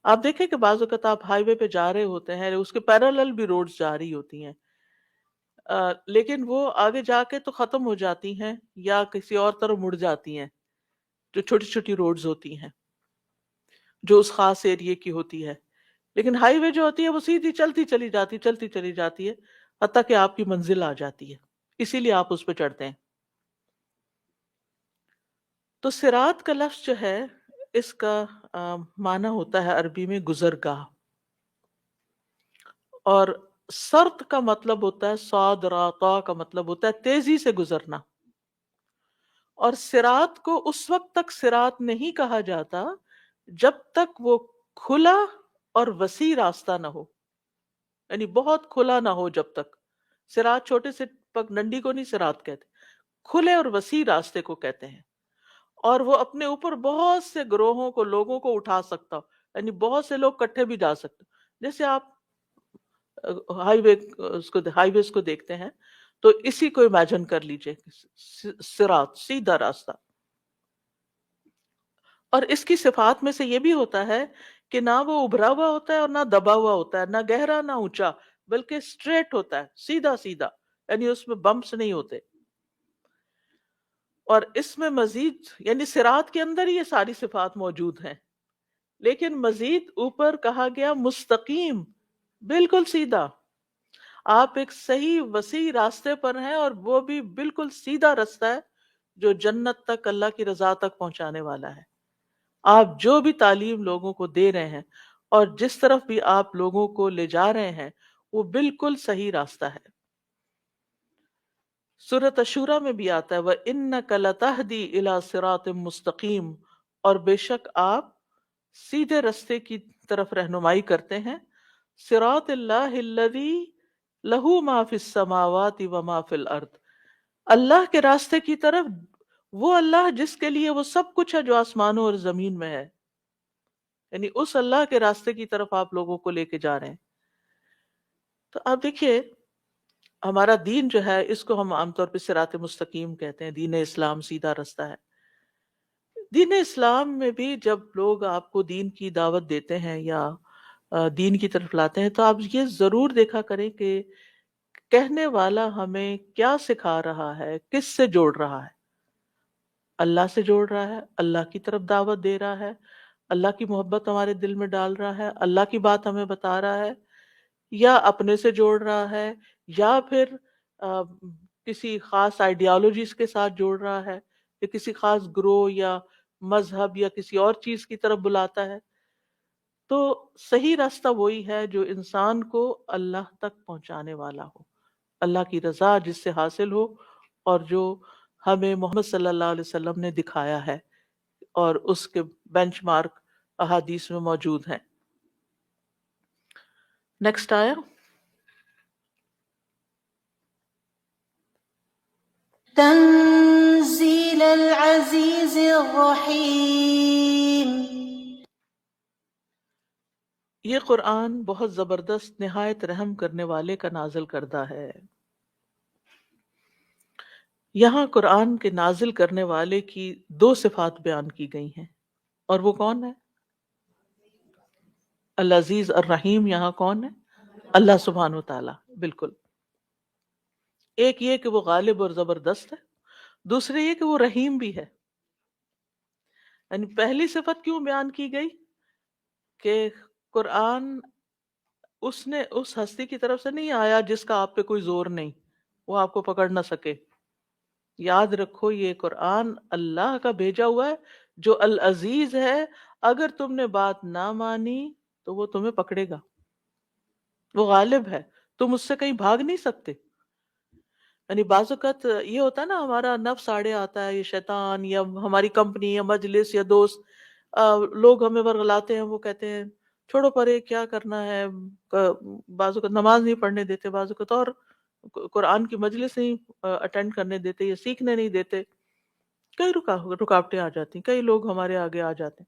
آپ دیکھیں کہ بعض اوقات آپ ہائی وے پہ جا رہے ہوتے ہیں، اس کے پیرالل بھی روڈز جا رہی ہوتی ہیں، لیکن وہ آگے جا کے تو ختم ہو جاتی ہیں یا کسی اور طرف مڑ جاتی ہیں، جو چھوٹی چھوٹی روڈز ہوتی ہیں جو اس خاص ایریے کی ہوتی ہے، لیکن ہائی وے جو ہوتی ہے وہ سیدھی چلتی چلی جاتی ہے حتیٰ کہ آپ کی منزل آ جاتی ہے، اسی لیے آپ اس پہ چڑھتے ہیں۔ تو صراط کا لفظ جو ہے اس کا معنی ہوتا ہے عربی میں گزرگاہ، اور سرت کا مطلب ہوتا ہے صاد را طا کا مطلب ہوتا ہے تیزی سے گزرنا، اور صراط کو اس وقت تک صراط نہیں کہا جاتا جب تک وہ کھلا اور وسیع راستہ نہ ہو، یعنی بہت کھلا نہ ہو جب تک۔ صراط چھوٹے سے پگ ڈنڈی کو نہیں صراط کہتے، کھلے اور وسیع راستے کو کہتے ہیں، اور وہ اپنے اوپر بہت سے گروہوں کو لوگوں کو اٹھا سکتا ہو، یعنی بہت سے لوگ کٹھے بھی جا سکتے ہو۔ جیسے آپ ہائی ویز کو دیکھتے ہیں تو اسی کو امیجن کر لیجئے، صراط سیدھا راستہ۔ اور اس کی صفات میں سے یہ بھی ہوتا ہے کہ نہ وہ ابھرا ہوا ہوتا ہے اور نہ دبا ہوا ہوتا ہے، نہ گہرا نہ اونچا، بلکہ اسٹریٹ ہوتا ہے، سیدھا سیدھا، یعنی اس میں بمپس نہیں ہوتے۔ اور اس میں مزید، یعنی صراط کے اندر یہ ساری صفات موجود ہیں، لیکن مزید اوپر کہا گیا مستقیم، بالکل سیدھا۔ آپ ایک صحیح وسیع راستے پر ہیں، اور وہ بھی بالکل سیدھا راستہ ہے جو جنت تک، اللہ کی رضا تک پہنچانے والا ہے۔ آپ جو بھی تعلیم لوگوں کو دے رہے ہیں اور جس طرف بھی آپ لوگوں کو لے جا رہے ہیں وہ بالکل صحیح راستہ ہے۔ سورۃ الشورى میں بھی آتا ہے وَإِنَّكَ لَتَهْدِي إِلَى صِرَاطٍ مُسْتَقِيمٍ، اور بے شک آپ سیدھے راستے کی طرف رہنمائی کرتے ہیں۔ صراط اللہ الذی لہ ما فی السماوات وما فی الارض، اللہ کے راستے کی طرف، وہ اللہ جس کے لیے وہ سب کچھ ہے جو آسمانوں اور زمین میں ہے، یعنی اس اللہ کے راستے کی طرف آپ لوگوں کو لے کے جا رہے ہیں۔ تو آپ دیکھیے ہمارا دین جو ہے اس کو ہم عام طور پہ صراط مستقیم کہتے ہیں، دین اسلام سیدھا راستہ ہے۔ دین اسلام میں بھی جب لوگ آپ کو دین کی دعوت دیتے ہیں یا دین کی طرف لاتے ہیں تو آپ یہ ضرور دیکھا کریں کہ کہنے والا ہمیں کیا سکھا رہا ہے، کس سے جوڑ رہا ہے۔ اللہ سے جوڑ رہا ہے، اللہ کی طرف دعوت دے رہا ہے، اللہ کی محبت ہمارے دل میں ڈال رہا ہے، اللہ کی بات ہمیں بتا رہا ہے، یا اپنے سے جوڑ رہا ہے، یا پھر کسی خاص آئیڈیالوجیز کے ساتھ جوڑ رہا ہے، یا کسی خاص گروہ یا مذہب یا کسی اور چیز کی طرف بلاتا ہے۔ تو صحیح راستہ وہی ہے جو انسان کو اللہ تک پہنچانے والا ہو، اللہ کی رضا جس سے حاصل ہو، اور جو ہمیں محمد صلی اللہ علیہ وسلم نے دکھایا ہے اور اس کے بینچ مارک احادیث میں موجود ہیں۔ نیکسٹ آیا تنزيل العزيز الرحيم، یہ قرآن بہت زبردست، نہایت رحم کرنے والے کا نازل کردہ ہے۔ یہاں قرآن کے نازل کرنے والے کی دو صفات بیان کی گئی ہیں، اور وہ کون ہے؟ العزیز الرحیم۔ یہاں کون ہے؟ اللہ سبحانہ وتعالی۔ بالکل، ایک یہ کہ وہ غالب اور زبردست ہے، دوسرے یہ کہ وہ رحیم بھی ہے۔ یعنی پہلی صفت کیوں بیان کی گئی کہ قرآن اس ہستی کی طرف سے نہیں آیا جس کا آپ پہ کوئی زور نہیں، وہ آپ کو پکڑ نہ سکے۔ یاد رکھو یہ قرآن اللہ کا بھیجا ہوا ہے جو العزیز ہے، اگر تم نے بات نہ مانی تو وہ تمہیں پکڑے گا، وہ غالب ہے، تم اس سے کہیں بھاگ نہیں سکتے۔ یعنی بعض اوقات یہ ہوتا ہے نا، ہمارا نفس آڑے آتا ہے، یہ شیطان یا ہماری کمپنی یا مجلس یا دوست، لوگ ہمیں ورغلاتے ہیں، وہ کہتے ہیں چھوڑو پرے، کیا کرنا ہے، بعض اوقات نماز نہیں پڑھنے دیتے، بعض اوقات اور قرآن کی مجلس نہیں اٹینڈ کرنے دیتے یا سیکھنے نہیں دیتے، کئی رکاوٹیں آ جاتی ہیں، کئی لوگ ہمارے آگے آ جاتے ہیں،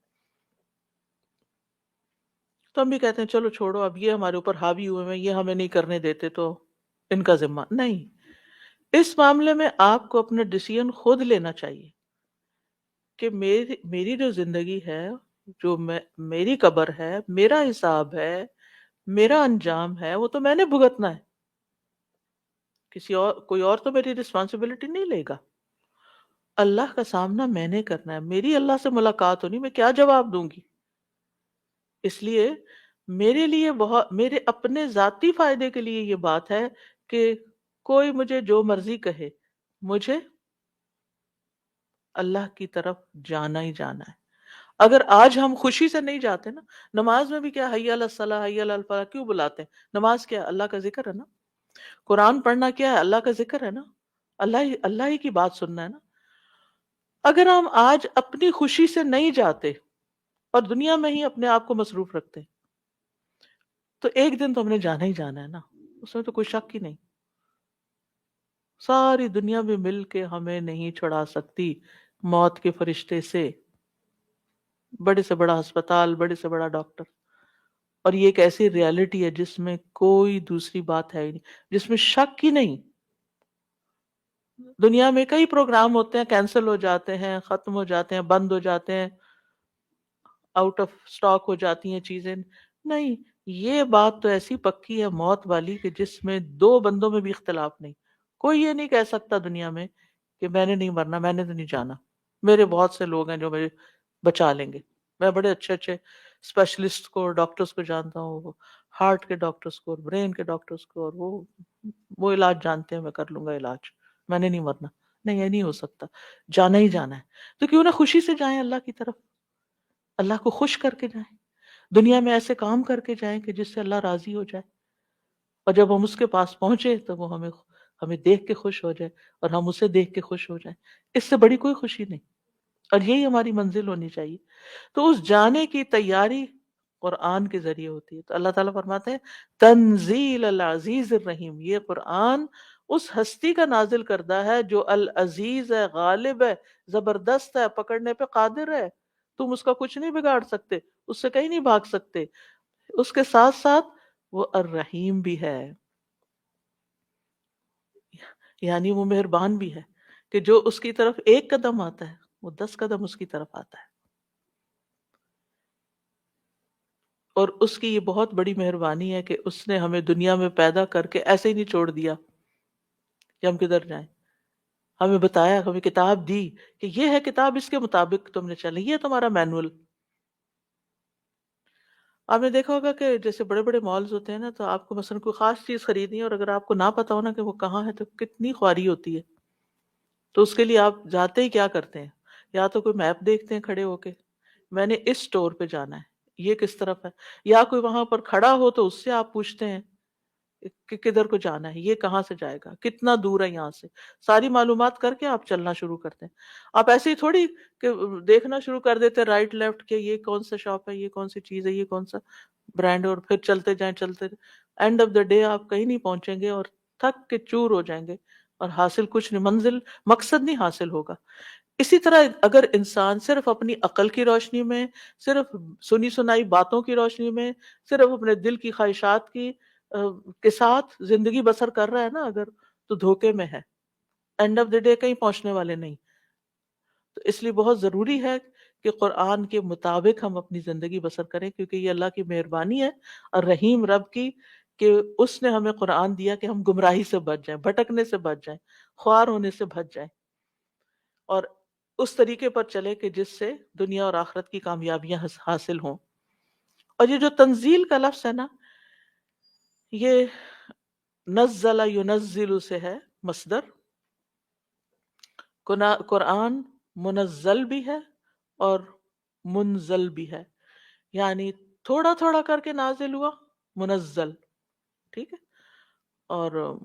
تو ہم بھی کہتے ہیں چلو چھوڑو، اب یہ ہمارے اوپر حاوی ہوئے ہیں، یہ ہمیں نہیں کرنے دیتے تو ان کا ذمہ نہیں۔ اس معاملے میں آپ کو اپنا ڈیسیژن خود لینا چاہیے کہ میری جو زندگی ہے، جو میری قبر ہے، میرا حساب ہے، میرا انجام ہے، وہ تو میں نے بھگتنا ہے، کوئی اور تو میری رسپانسبلٹی نہیں لے گا۔ اللہ کا سامنا میں نے کرنا ہے، میری اللہ سے ملاقات ہونی، میں کیا جواب دوں گی؟ اس لیے میرے لیے بہت، میرے اپنے ذاتی فائدے کے لیے یہ بات ہے کہ کوئی مجھے جو مرضی کہے، مجھے اللہ کی طرف جانا ہی جانا ہے۔ اگر آج ہم خوشی سے نہیں جاتے نا، نماز میں بھی کیا حی علی الصلاح حی علی الفلاح کیوں بلاتے ہیں؟ نماز کیا ہے؟ اللہ کا ذکر ہے نا۔ قرآن پڑھنا کیا ہے؟ اللہ کا ذکر ہے نا، اللہ ہی کی بات سننا ہے نا۔ اگر ہم آج اپنی خوشی سے نہیں جاتے اور دنیا میں ہی اپنے آپ کو مصروف رکھتے، تو ایک دن تو ہم نے جانا ہی جانا ہے نا، اس میں تو کوئی شک ہی نہیں۔ ساری دنیا بھی مل کے ہمیں نہیں چھڑا سکتی موت کے فرشتے سے، بڑے سے بڑا ہسپتال، بڑے سے بڑا ڈاکٹر۔ اور یہ ایک ایسی ریالٹی ہے جس میں کوئی دوسری بات ہے ہی نہیں، جس میں شک ہی نہیں۔ دنیا میں کئی پروگرام ہوتے ہیں، کینسل ہو جاتے ہیں، ختم ہو جاتے ہیں، بند ہو جاتے ہیں، آؤٹ آف سٹاک ہو جاتی ہیں چیزیں۔ نہیں، یہ بات تو ایسی پکی ہے موت والی کہ جس میں دو بندوں میں بھی اختلاف نہیں۔ کوئی یہ نہیں کہہ سکتا دنیا میں کہ میں نے نہیں مرنا، میں نے تو نہیں جانا، میرے بہت سے لوگ ہیں جو مجھے بچا لیں گے۔ میں بڑے اچھے اچھے اسپیشلسٹ کو، ڈاکٹرز کو جانتا ہوں، ہارٹ کے ڈاکٹرز کو، برین کے ڈاکٹرز کو، اور وہ علاج جانتے ہیں، میں کر لوں گا علاج، میں نے نہیں مرنا۔ نہیں، یہ نہیں ہو سکتا، جانا ہی جانا ہے۔ تو کیوں نہ خوشی سے جائیں اللہ کی طرف، اللہ کو خوش کر کے جائیں، دنیا میں ایسے کام کر کے جائیں کہ جس سے اللہ راضی ہو جائے، اور جب ہم اس کے پاس پہنچے تو وہ ہمیں دیکھ کے خوش ہو جائے اور ہم اسے دیکھ کے خوش ہو جائیں۔ اس سے بڑی کوئی خوشی نہیں، اور یہی ہماری منزل ہونی چاہیے۔ تو اس جانے کی تیاری قرآن کے ذریعے ہوتی ہے۔ تو اللہ تعالیٰ فرماتے ہیں تنزیل العزیز الرحیم، یہ قرآن اس ہستی کا نازل کردہ ہے جو العزیز ہے، غالب ہے، زبردست ہے، پکڑنے پہ قادر ہے۔ تم اس کا کچھ نہیں بگاڑ سکتے، اس سے کہیں نہیں بھاگ سکتے۔ اس کے ساتھ ساتھ وہ الرحیم بھی ہے، یعنی وہ مہربان بھی ہے کہ جو اس کی طرف ایک قدم آتا ہے وہ 10 قدم اس کی طرف آتا ہے۔ اور اس کی یہ بہت بڑی مہربانی ہے کہ اس نے ہمیں دنیا میں پیدا کر کے ایسے ہی نہیں چھوڑ دیا کہ ہم کدھر جائیں۔ ہمیں بتایا، ہمیں کتاب دی کہ یہ ہے کتاب، اس کے مطابق تم نے چلنا، یہ تمہارا مینول۔ آپ نے دیکھا ہوگا کہ جیسے بڑے بڑے مالز ہوتے ہیں نا، تو آپ کو مثلا کوئی خاص چیز خریدنی ہے اور اگر آپ کو نہ پتا ہو نا کہ وہ کہاں ہے تو کتنی خواری ہوتی ہے۔ تو اس کے لیے آپ جاتے ہی کیا کرتے ہیں؟ یا تو کوئی میپ دیکھتے ہیں کھڑے ہو کے، میں نے اس سٹور پہ جانا ہے، یہ کس طرف ہے، یا کوئی وہاں پر کھڑا ہو تو اس سے آپ پوچھتے ہیں کہ کدھر کو جانا ہے، یہ کہاں سے جائے گا، کتنا دور ہے یہاں سے، ساری معلومات کر کے آپ چلنا شروع کرتے ہیں۔ آپ ایسے ہی تھوڑی کہ دیکھنا شروع کر دیتے رائٹ لیفٹ کہ یہ کون سا شاپ ہے، یہ کون سی چیز ہے، یہ کون سا برانڈ ہے، اور پھر چلتے جائیں چلتے جائیں۔ اینڈ آف دا ڈے آپ کہیں نہیں پہنچیں گے اور تھک کے چور ہو جائیں گے، اور حاصل کچھ نہیں، منزل مقصد نہیں حاصل ہوگا۔ اسی طرح اگر انسان صرف اپنی عقل کی روشنی میں، صرف سنی سنائی باتوں کی روشنی میں، صرف اپنے دل کی خواہشات کی کے ساتھ زندگی بسر کر رہا ہے نا اگر، تو دھوکے میں ہے، اینڈ آف دا ڈے کہیں پہنچنے والے نہیں۔ تو اس لیے بہت ضروری ہے کہ قرآن کے مطابق ہم اپنی زندگی بسر کریں، کیونکہ یہ اللہ کی مہربانی ہے اور رحیم رب کی کہ اس نے ہمیں قرآن دیا کہ ہم گمراہی سے بچ جائیں، بھٹکنے سے بچ جائیں، خوار ہونے سے بچ جائیں، اور اس طریقے پر چلے کہ جس سے دنیا اور آخرت کی کامیابیاں حاصل ہوں۔ اور یہ جو تنزیل کا لفظ ہے نا، یہ نزل ینزل سے ہے مصدر۔ قرآن منزل بھی ہے اور منزل بھی ہے، یعنی تھوڑا تھوڑا کر کے نازل ہوا، منزل، ٹھیک ہے۔ اور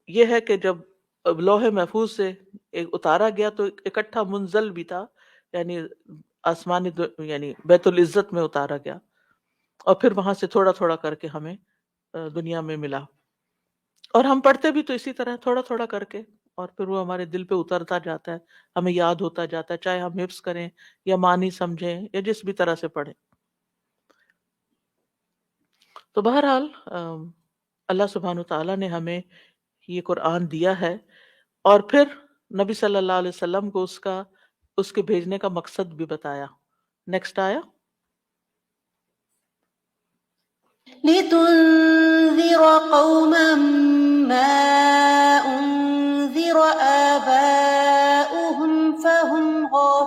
یہ ہے کہ جب لوح محفوظ سے اتارا گیا تو اکٹھا منزل بھی تھا، یعنی آسمانی یعنی بیت العزت میں اتارا گیا، اور پھر وہاں سے تھوڑا تھوڑا کر کے ہمیں دنیا میں ملا۔ اور ہم پڑھتے بھی تو اسی طرح تھوڑا تھوڑا کر کے، اور پھر وہ ہمارے دل پہ اترتا جاتا ہے، ہمیں یاد ہوتا جاتا ہے، چاہے ہم حفظ کریں یا معنی سمجھیں یا جس بھی طرح سے پڑھیں۔ تو بہرحال اللہ سبحانہ وتعالیٰ نے ہمیں یہ قرآن دیا ہے، اور پھر نبی صلی اللہ علیہ وسلم کو اس کے بھیجنے کا مقصد بھی بتایا۔ نیکسٹ آیا، لتنذر قوما ما أنذر آباؤهم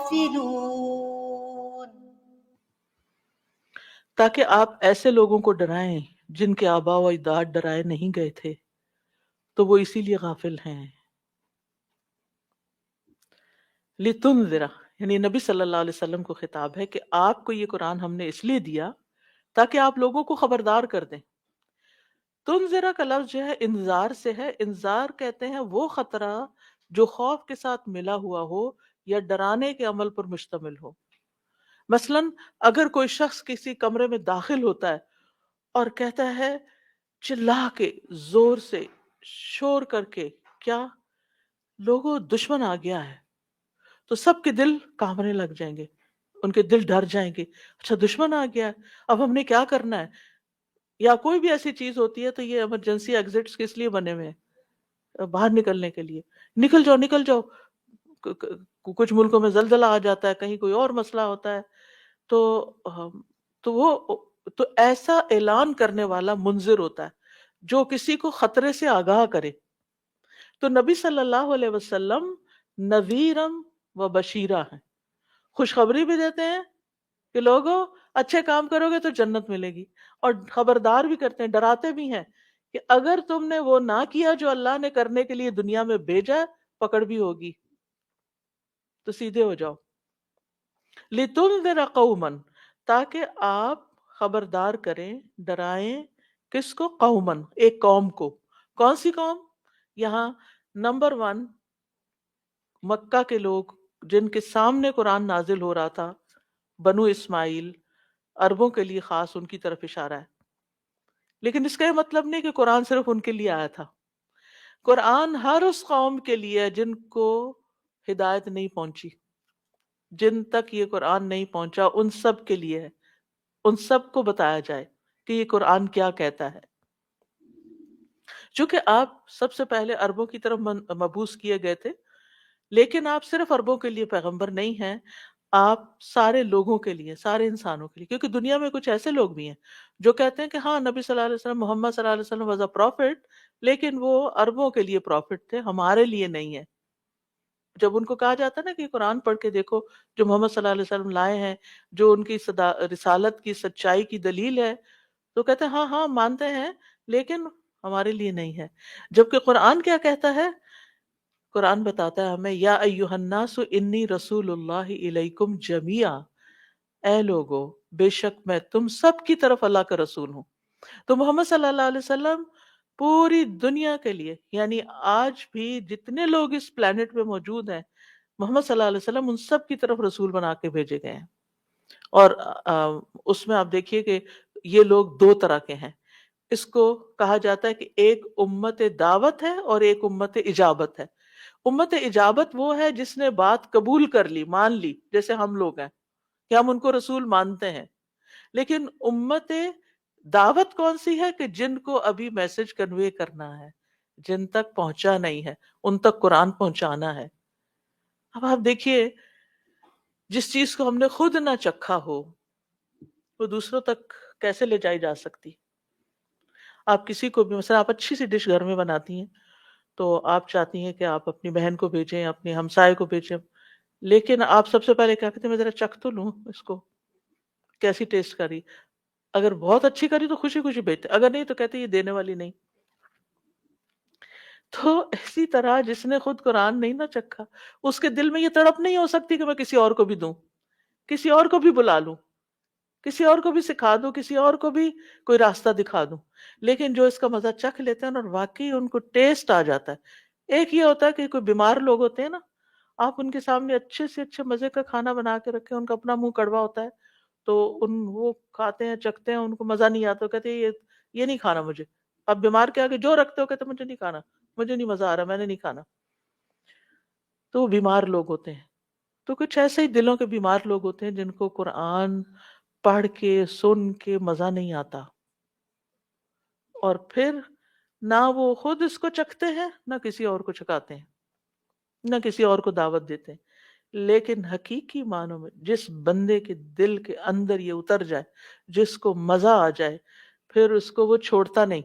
غافلون. تاکہ آپ ایسے لوگوں کو ڈرائیں جن کے آباء و اجداد ڈرائے نہیں گئے تھے تو وہ اسی لیے غافل ہیں. لتنذر یعنی نبی صلی اللہ علیہ وسلم کو خطاب ہے کہ آپ کو یہ قرآن ہم نے اس لیے دیا تاکہ آپ لوگوں کو خبردار کر دیں. تنذرہ کا لفظ جو ہے انذار سے ہے. انذار کہتے ہیں وہ خطرہ جو خوف کے ساتھ ملا ہوا ہو یا ڈرانے کے عمل پر مشتمل ہو. مثلاً اگر کوئی شخص کسی کمرے میں داخل ہوتا ہے اور کہتا ہے چلا کے زور سے شور کر کے کیا لوگوں دشمن آ گیا ہے، تو سب کے دل کانپنے لگ جائیں گے، ان کے دل ڈر جائیں گے. اچھا دشمن آ گیا ہے، اب ہم نے کیا کرنا ہے؟ یا کوئی بھی ایسی چیز ہوتی ہے تو یہ ایمرجنسی ایگزٹس کس لیے بنے ہوئے ہیں؟ باہر نکلنے کے لیے. نکل جاؤ نکل جاؤ. کچھ ملکوں میں زلزلہ آ جاتا ہے، کہیں کوئی اور مسئلہ ہوتا ہے، تو ایسا اعلان کرنے والا منذر ہوتا ہے جو کسی کو خطرے سے آگاہ کرے. تو نبی صلی اللہ علیہ وسلم نذیرم و بشیرہ ہیں، خوشخبری بھی دیتے ہیں کہ لوگوں اچھے کام کرو گے تو جنت ملے گی، اور خبردار بھی کرتے ہیں، ڈراتے بھی ہیں کہ اگر تم نے وہ نہ کیا جو اللہ نے کرنے کے لیے دنیا میں بھیجا، پکڑ بھی ہوگی، تو سیدھے ہو جاؤ. لِتُنذِرَ قَوْمًا تاکہ آپ خبردار کریں، ڈرائیں کس کو؟ قومن ایک قوم کو. کون سی قوم؟ یہاں نمبر 1 مکہ کے لوگ جن کے سامنے قرآن نازل ہو رہا تھا، بنو اسماعیل، عربوں کے لیے خاص ان کی طرف اشارہ ہے. لیکن اس کا یہ مطلب نہیں کہ قرآن صرف ان کے لیے آیا تھا. قرآن ہر اس قوم کے لیے جن کو ہدایت نہیں پہنچی، جن تک یہ قرآن نہیں پہنچا، ان سب کے لیے ہے. ان سب کو بتایا جائے کہ یہ قرآن کیا کہتا ہے. چونکہ آپ سب سے پہلے عربوں کی طرف مبعوث کیے گئے تھے، لیکن آپ صرف عربوں کے لیے پیغمبر نہیں ہیں، آپ سارے لوگوں کے لیے، سارے انسانوں کے لیے. کیونکہ دنیا میں کچھ ایسے لوگ بھی ہیں جو کہتے ہیں کہ ہاں نبی صلی اللہ علیہ وسلم، محمد صلی اللہ علیہ وسلم واز اے پروفٹ، لیکن وہ عربوں کے لیے پروفٹ تھے، ہمارے لیے نہیں ہے. جب ان کو کہا جاتا ہے نا کہ قرآن پڑھ کے دیکھو جو محمد صلی اللہ علیہ وسلم لائے ہیں، جو ان کی رسالت کی سچائی کی دلیل ہے، تو کہتے ہیں ہاں ہاں مانتے ہیں لیکن ہمارے لیے نہیں ہے. جبکہ قرآن کیا کہتا ہے؟ قرآن بتاتا ہے ہمیں یا ایھا الناس انی رسول اللہ الیکم جمیعا، اے لوگو بے شک میں تم سب کی طرف اللہ کا رسول ہوں. تو محمد صلی اللہ علیہ وسلم پوری دنیا کے لیے، یعنی آج بھی جتنے لوگ اس پلانٹ پہ موجود ہیں، محمد صلی اللہ علیہ وسلم ان سب کی طرف رسول بنا کے بھیجے گئے ہیں. اور اس میں آپ دیکھیے کہ یہ لوگ 2 طرح کے ہیں. اس کو کہا جاتا ہے کہ ایک امت دعوت ہے اور ایک امت اجابت ہے. امت اجابت وہ ہے جس نے بات قبول کر لی، مان لی، جیسے ہم لوگ ہیں کہ ہم ان کو رسول مانتے ہیں. لیکن امت دعوت کون سی ہے؟ کہ جن کو ابھی میسج کنوے کرنا ہے، جن تک پہنچا نہیں ہے، ان تک قرآن پہنچانا ہے. اب آپ دیکھیے جس چیز کو ہم نے خود نہ چکھا ہو وہ دوسروں تک کیسے لے جائی جا سکتی؟ آپ کسی کو بھی، مثلا آپ اچھی سی ڈش گھر میں بناتی ہیں تو آپ چاہتی ہیں کہ آپ اپنی بہن کو بھیجیں، اپنے ہمسائے کو بھیجیں، لیکن آپ سب سے پہلے کیا کہتے ہیں میں ذرا چکھ تو لوں اس کو کیسی ٹیسٹ کری. اگر بہت اچھی کری تو خوشی خوشی بھیجتے، اگر نہیں تو کہتے یہ دینے والی نہیں. تو اسی طرح جس نے خود قرآن نہیں نہ چکھا، اس کے دل میں یہ تڑپ نہیں ہو سکتی کہ میں کسی اور کو بھی دوں، کسی اور کو بھی بلا لوں، کسی اور کو بھی سکھا دوں، کسی اور کو بھی کوئی راستہ دکھا دوں. لیکن جو اس کا مزہ چکھ لیتے ہیں اور واقعی ان کو ٹیسٹ آ جاتا ہے. ایک یہ ہوتا ہے کہ کوئی بیمار لوگ ہوتے ہیں نا، آپ ان کے سامنے اچھے سے اچھے مزے کا کھانا بنا کے رکھیں، ان کا اپنا منہ کڑوا ہوتا ہے تو وہ کھاتے ہیں، چکھتے ہیں، ان کو مزہ نہیں آتا، کہتے ہیں یہ نہیں کھانا مجھے. اب بیمار کے آگے جو رکھتے ہو کہتے مجھے نہیں کھانا، مجھے نہیں مزہ آ رہا، میں نے نہیں کھانا. تو وہ بیمار لوگ ہوتے ہیں. تو کچھ ایسے ہی دلوں کے بیمار لوگ ہوتے ہیں جن کو قرآن پڑھ کے سن کے مزہ نہیں آتا، اور پھر نہ وہ خود اس کو چکھتے ہیں، نہ کسی اور کو چکھاتے ہیں، نہ کسی اور کو دعوت دیتے ہیں. لیکن حقیقی معنوں میں جس بندے کے دل کے اندر یہ اتر جائے، جس کو مزہ آ جائے، پھر اس کو وہ چھوڑتا نہیں.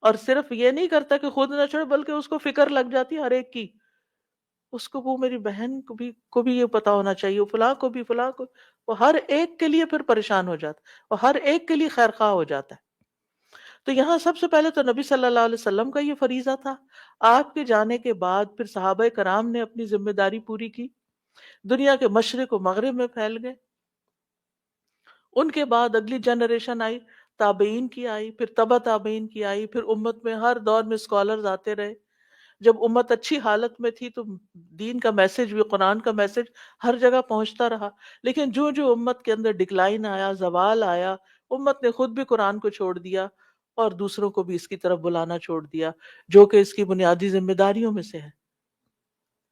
اور صرف یہ نہیں کرتا کہ خود نہ چھوڑے، بلکہ اس کو فکر لگ جاتی ہے ہر ایک کی اس کو، وہ میری بہن کو بھی یہ پتا ہونا چاہیے، فلاں کو بھی، فلاں کو، وہ ہر ایک کے لیے پھر پریشان ہو جاتا ہے اور ہر ایک کے لیے خیر خواہ ہو جاتا ہے۔ تو یہاں سب سے پہلے تو نبی صلی اللہ علیہ وسلم کا یہ فریضہ تھا، آپ کے جانے کے بعد پھر صحابہ کرام نے اپنی ذمہ داری پوری کی، دنیا کے مشرق و مغرب میں پھیل گئے، ان کے بعد اگلی جنریشن آئی، تابعین کی آئی، پھر تبع تابعین کی آئی، پھر امت میں ہر دور میں اسکالرز آتے رہے۔ جب امت اچھی حالت میں تھی تو دین کا میسج بھی، قرآن کا میسج ہر جگہ پہنچتا رہا، لیکن جو جو امت کے اندر ڈکلائن آیا، زوال آیا، امت نے خود بھی قرآن کو چھوڑ دیا اور دوسروں کو بھی اس کی طرف بلانا چھوڑ دیا، جو کہ اس کی بنیادی ذمہ داریوں میں سے ہے۔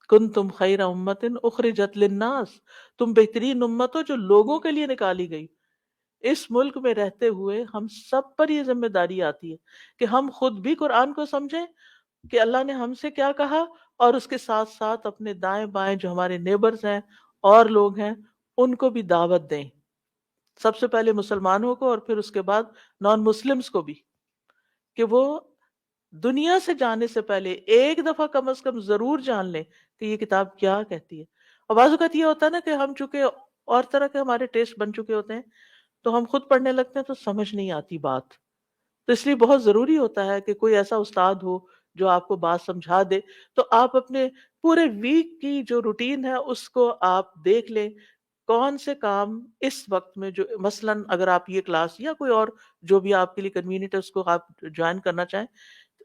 کنتم خیر امت اخرجت للناس، تم بہترین امت ہو جو لوگوں کے لیے نکالی گئی۔ اس ملک میں رہتے ہوئے ہم سب پر یہ ذمہ داری آتی ہے کہ ہم خود بھی قرآن کو سمجھیں کہ اللہ نے ہم سے کیا کہا، اور اس کے ساتھ ساتھ اپنے دائیں بائیں جو ہمارے نیبرز ہیں اور لوگ ہیں ان کو بھی دعوت دیں، سب سے پہلے مسلمانوں کو اور پھر اس کے بعد نان مسلمز کو بھی، کہ وہ دنیا سے جانے سے پہلے ایک دفعہ کم از کم ضرور جان لیں کہ یہ کتاب کیا کہتی ہے۔ اور بعض اوقات یہ ہوتا ہے نا کہ ہم چونکہ اور طرح کے ہمارے ٹیسٹ بن چکے ہوتے ہیں تو ہم خود پڑھنے لگتے ہیں تو سمجھ نہیں آتی بات، تو اس لیے بہت ضروری ہوتا ہے کہ کوئی ایسا استاد ہو جو آپ کو بات سمجھا دے، تو آپ اپنے پورے ویک کی جو روٹین ہے اس کو آپ دیکھ لیں، کون سے کام اس وقت میں، جو مثلاً اگر آپ یہ کلاس یا کوئی اور جو بھی آپ کے لیے کنوینئنٹ ہے اس کو آپ جوائن کرنا چاہیں،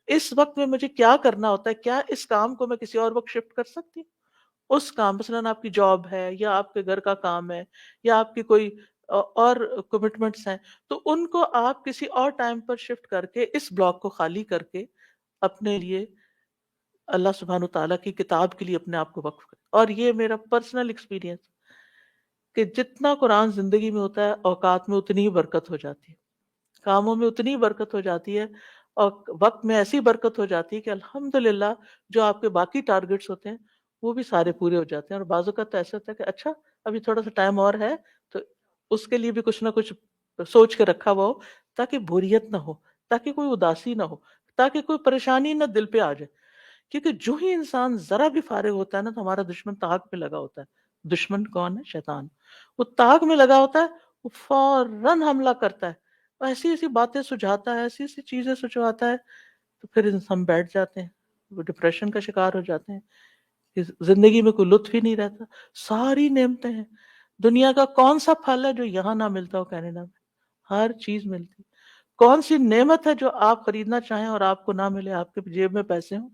اس وقت میں مجھے کیا کرنا ہوتا ہے، کیا اس کام کو میں کسی اور وقت شفٹ کر سکتی ہوں؟ اس کام، مثلاً آپ کی جاب ہے یا آپ کے گھر کا کام ہے یا آپ کی کوئی اور کمٹمنٹس ہیں، تو ان کو آپ کسی اور ٹائم پر شفٹ کر کے اس بلاک کو خالی کر کے اپنے لیے اللہ سبحانہ تعالیٰ کی کتاب کے لیے اپنے آپ کو وقف کریں۔ اور یہ میرا پرسنل ایکسپیرینس کہ جتنا قرآن زندگی میں ہوتا ہے اوقات میں اتنی ہی برکت ہو جاتی ہے، کاموں میں اتنی ہی برکت ہو جاتی ہے، اور وقت میں ایسی برکت ہو جاتی ہے کہ الحمدللہ جو آپ کے باقی ٹارگٹس ہوتے ہیں وہ بھی سارے پورے ہو جاتے ہیں۔ اور بعض اوقات تو ایسا ہوتا ہے کہ اچھا ابھی تھوڑا سا ٹائم اور ہے، تو اس کے لیے بھی کچھ نہ کچھ سوچ کے رکھا ہوا ہو تاکہ بوریت نہ ہو، تاکہ کوئی اداسی نہ ہو، تاکہ کوئی پریشانی نہ دل پہ آ جائے، کیونکہ جو ہی انسان ذرا بھی فارغ ہوتا ہے نا تو ہمارا دشمن طاق میں لگا ہوتا ہے۔ دشمن کون ہے؟ شیطان۔ وہ طاق میں لگا ہوتا ہے، وہ فوراً حملہ کرتا ہے، وہ ایسی ایسی باتیں سجھاتا ہے، ایسی ایسی چیزیں سجھواتا ہے، تو پھر ہم بیٹھ جاتے ہیں، وہ ڈپریشن کا شکار ہو جاتے ہیں کہ زندگی میں کوئی لطف ہی نہیں رہتا۔ ساری نعمتیں ہیں، دنیا کا کون سا پھل ہے جو یہاں نہ ملتا ہو کینیڈا میں؟ ہر چیز ملتی۔ کون سی نعمت ہے جو آپ خریدنا چاہیں اور آپ کو نہ ملے؟ آپ کے جیب میں پیسے ہوں،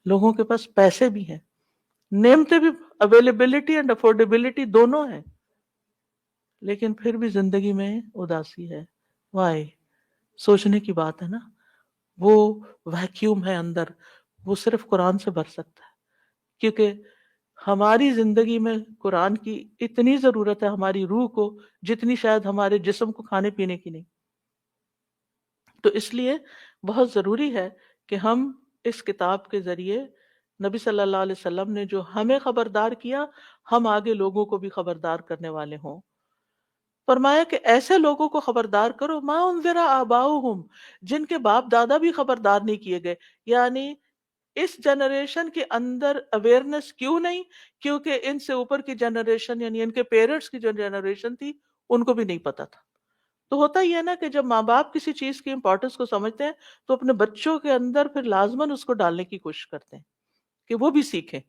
لوگوں کے پاس پیسے بھی ہیں، نعمتیں بھی، اویلیبلٹی اینڈ افورڈیبلٹی دونوں ہیں، لیکن پھر بھی زندگی میں اداسی ہے۔ وائے؟ سوچنے کی بات ہے نا۔ وہ ویکیوم ہے اندر، وہ صرف قرآن سے بھر سکتا ہے، کیونکہ ہماری زندگی میں قرآن کی اتنی ضرورت ہے ہماری روح کو جتنی شاید ہمارے جسم کو کھانے پینے کی نہیں۔ تو اس لیے بہت ضروری ہے کہ ہم اس کتاب کے ذریعے نبی صلی اللہ علیہ وسلم نے جو ہمیں خبردار کیا، ہم آگے لوگوں کو بھی خبردار کرنے والے ہوں۔ فرمایا کہ ایسے لوگوں کو خبردار کرو ما انذر آباؤہم، جن کے باپ دادا بھی خبردار نہیں کیے گئے۔ یعنی اس جنریشن کے اندر اویئرنس کیوں نہیں؟ کیونکہ ان سے اوپر کی جنریشن یعنی ان کے پیرنٹس کی جو جنریشن تھی ان کو بھی نہیں پتا تھا۔ تو ہوتا ہی ہے نا کہ جب ماں باپ کسی چیز کی امپورٹنس کو سمجھتے ہیں تو اپنے بچوں کے اندر پھر لازماً اس کو ڈالنے کی کوشش کرتے ہیں کہ وہ بھی سیکھیں۔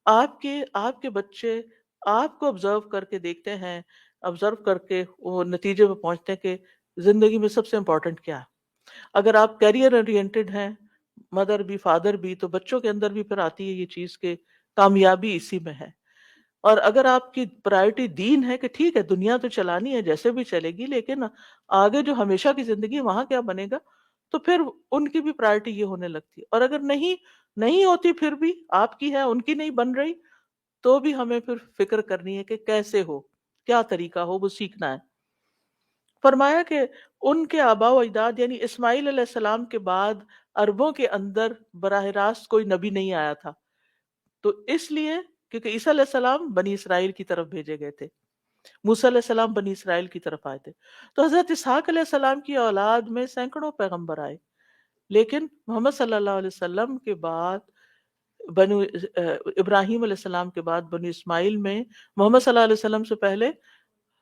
آپ کے بچے آپ کو آبزرو کر کے دیکھتے ہیں، آبزرو کر کے وہ نتیجے پہ پہنچتے ہیں کہ زندگی میں سب سے امپورٹنٹ کیا ہے۔ اگر آپ کیریئر اورینٹڈ ہیں، مدر بھی فادر بھی، تو بچوں کے اندر بھی پھر آتی ہے یہ چیز کہ کامیابی اسی میں ہے۔ اور اگر آپ کی پرائرٹی دین ہے کہ ٹھیک ہے دنیا تو چلانی ہے جیسے بھی چلے گی، لیکن آگے جو ہمیشہ کی زندگی ہے وہاں کیا بنے گا، تو پھر ان کی بھی پرائرٹی یہ ہونے لگتی ہے۔ اور اگر نہیں ہوتی، پھر بھی آپ کی ہے ان کی نہیں بن رہی، تو بھی ہمیں پھر فکر کرنی ہے کہ کیسے ہو، کیا طریقہ ہو، وہ سیکھنا ہے۔ فرمایا کہ ان کے آباء و اجداد یعنی اسماعیل علیہ السلام کے بعد عربوں کے اندر براہ راست کوئی نبی نہیں آیا تھا، تو اس لیے کیونکہ عیسیٰ علیہ السلام بنی اسرائیل کی طرف بھیجے گئے تھے، موسیٰ علیہ السلام بنی اسرائیل کی طرف آئے تھے، تو حضرت اسحاق علیہ السلام کی اولاد میں سینکڑوں پیغمبر آئے، لیکن محمد صلی اللہ علیہ وسلم کے بعد بنو ابراہیم علیہ السلام کے بعد بنو اسماعیل میں محمد صلی اللہ علیہ وسلم سے پہلے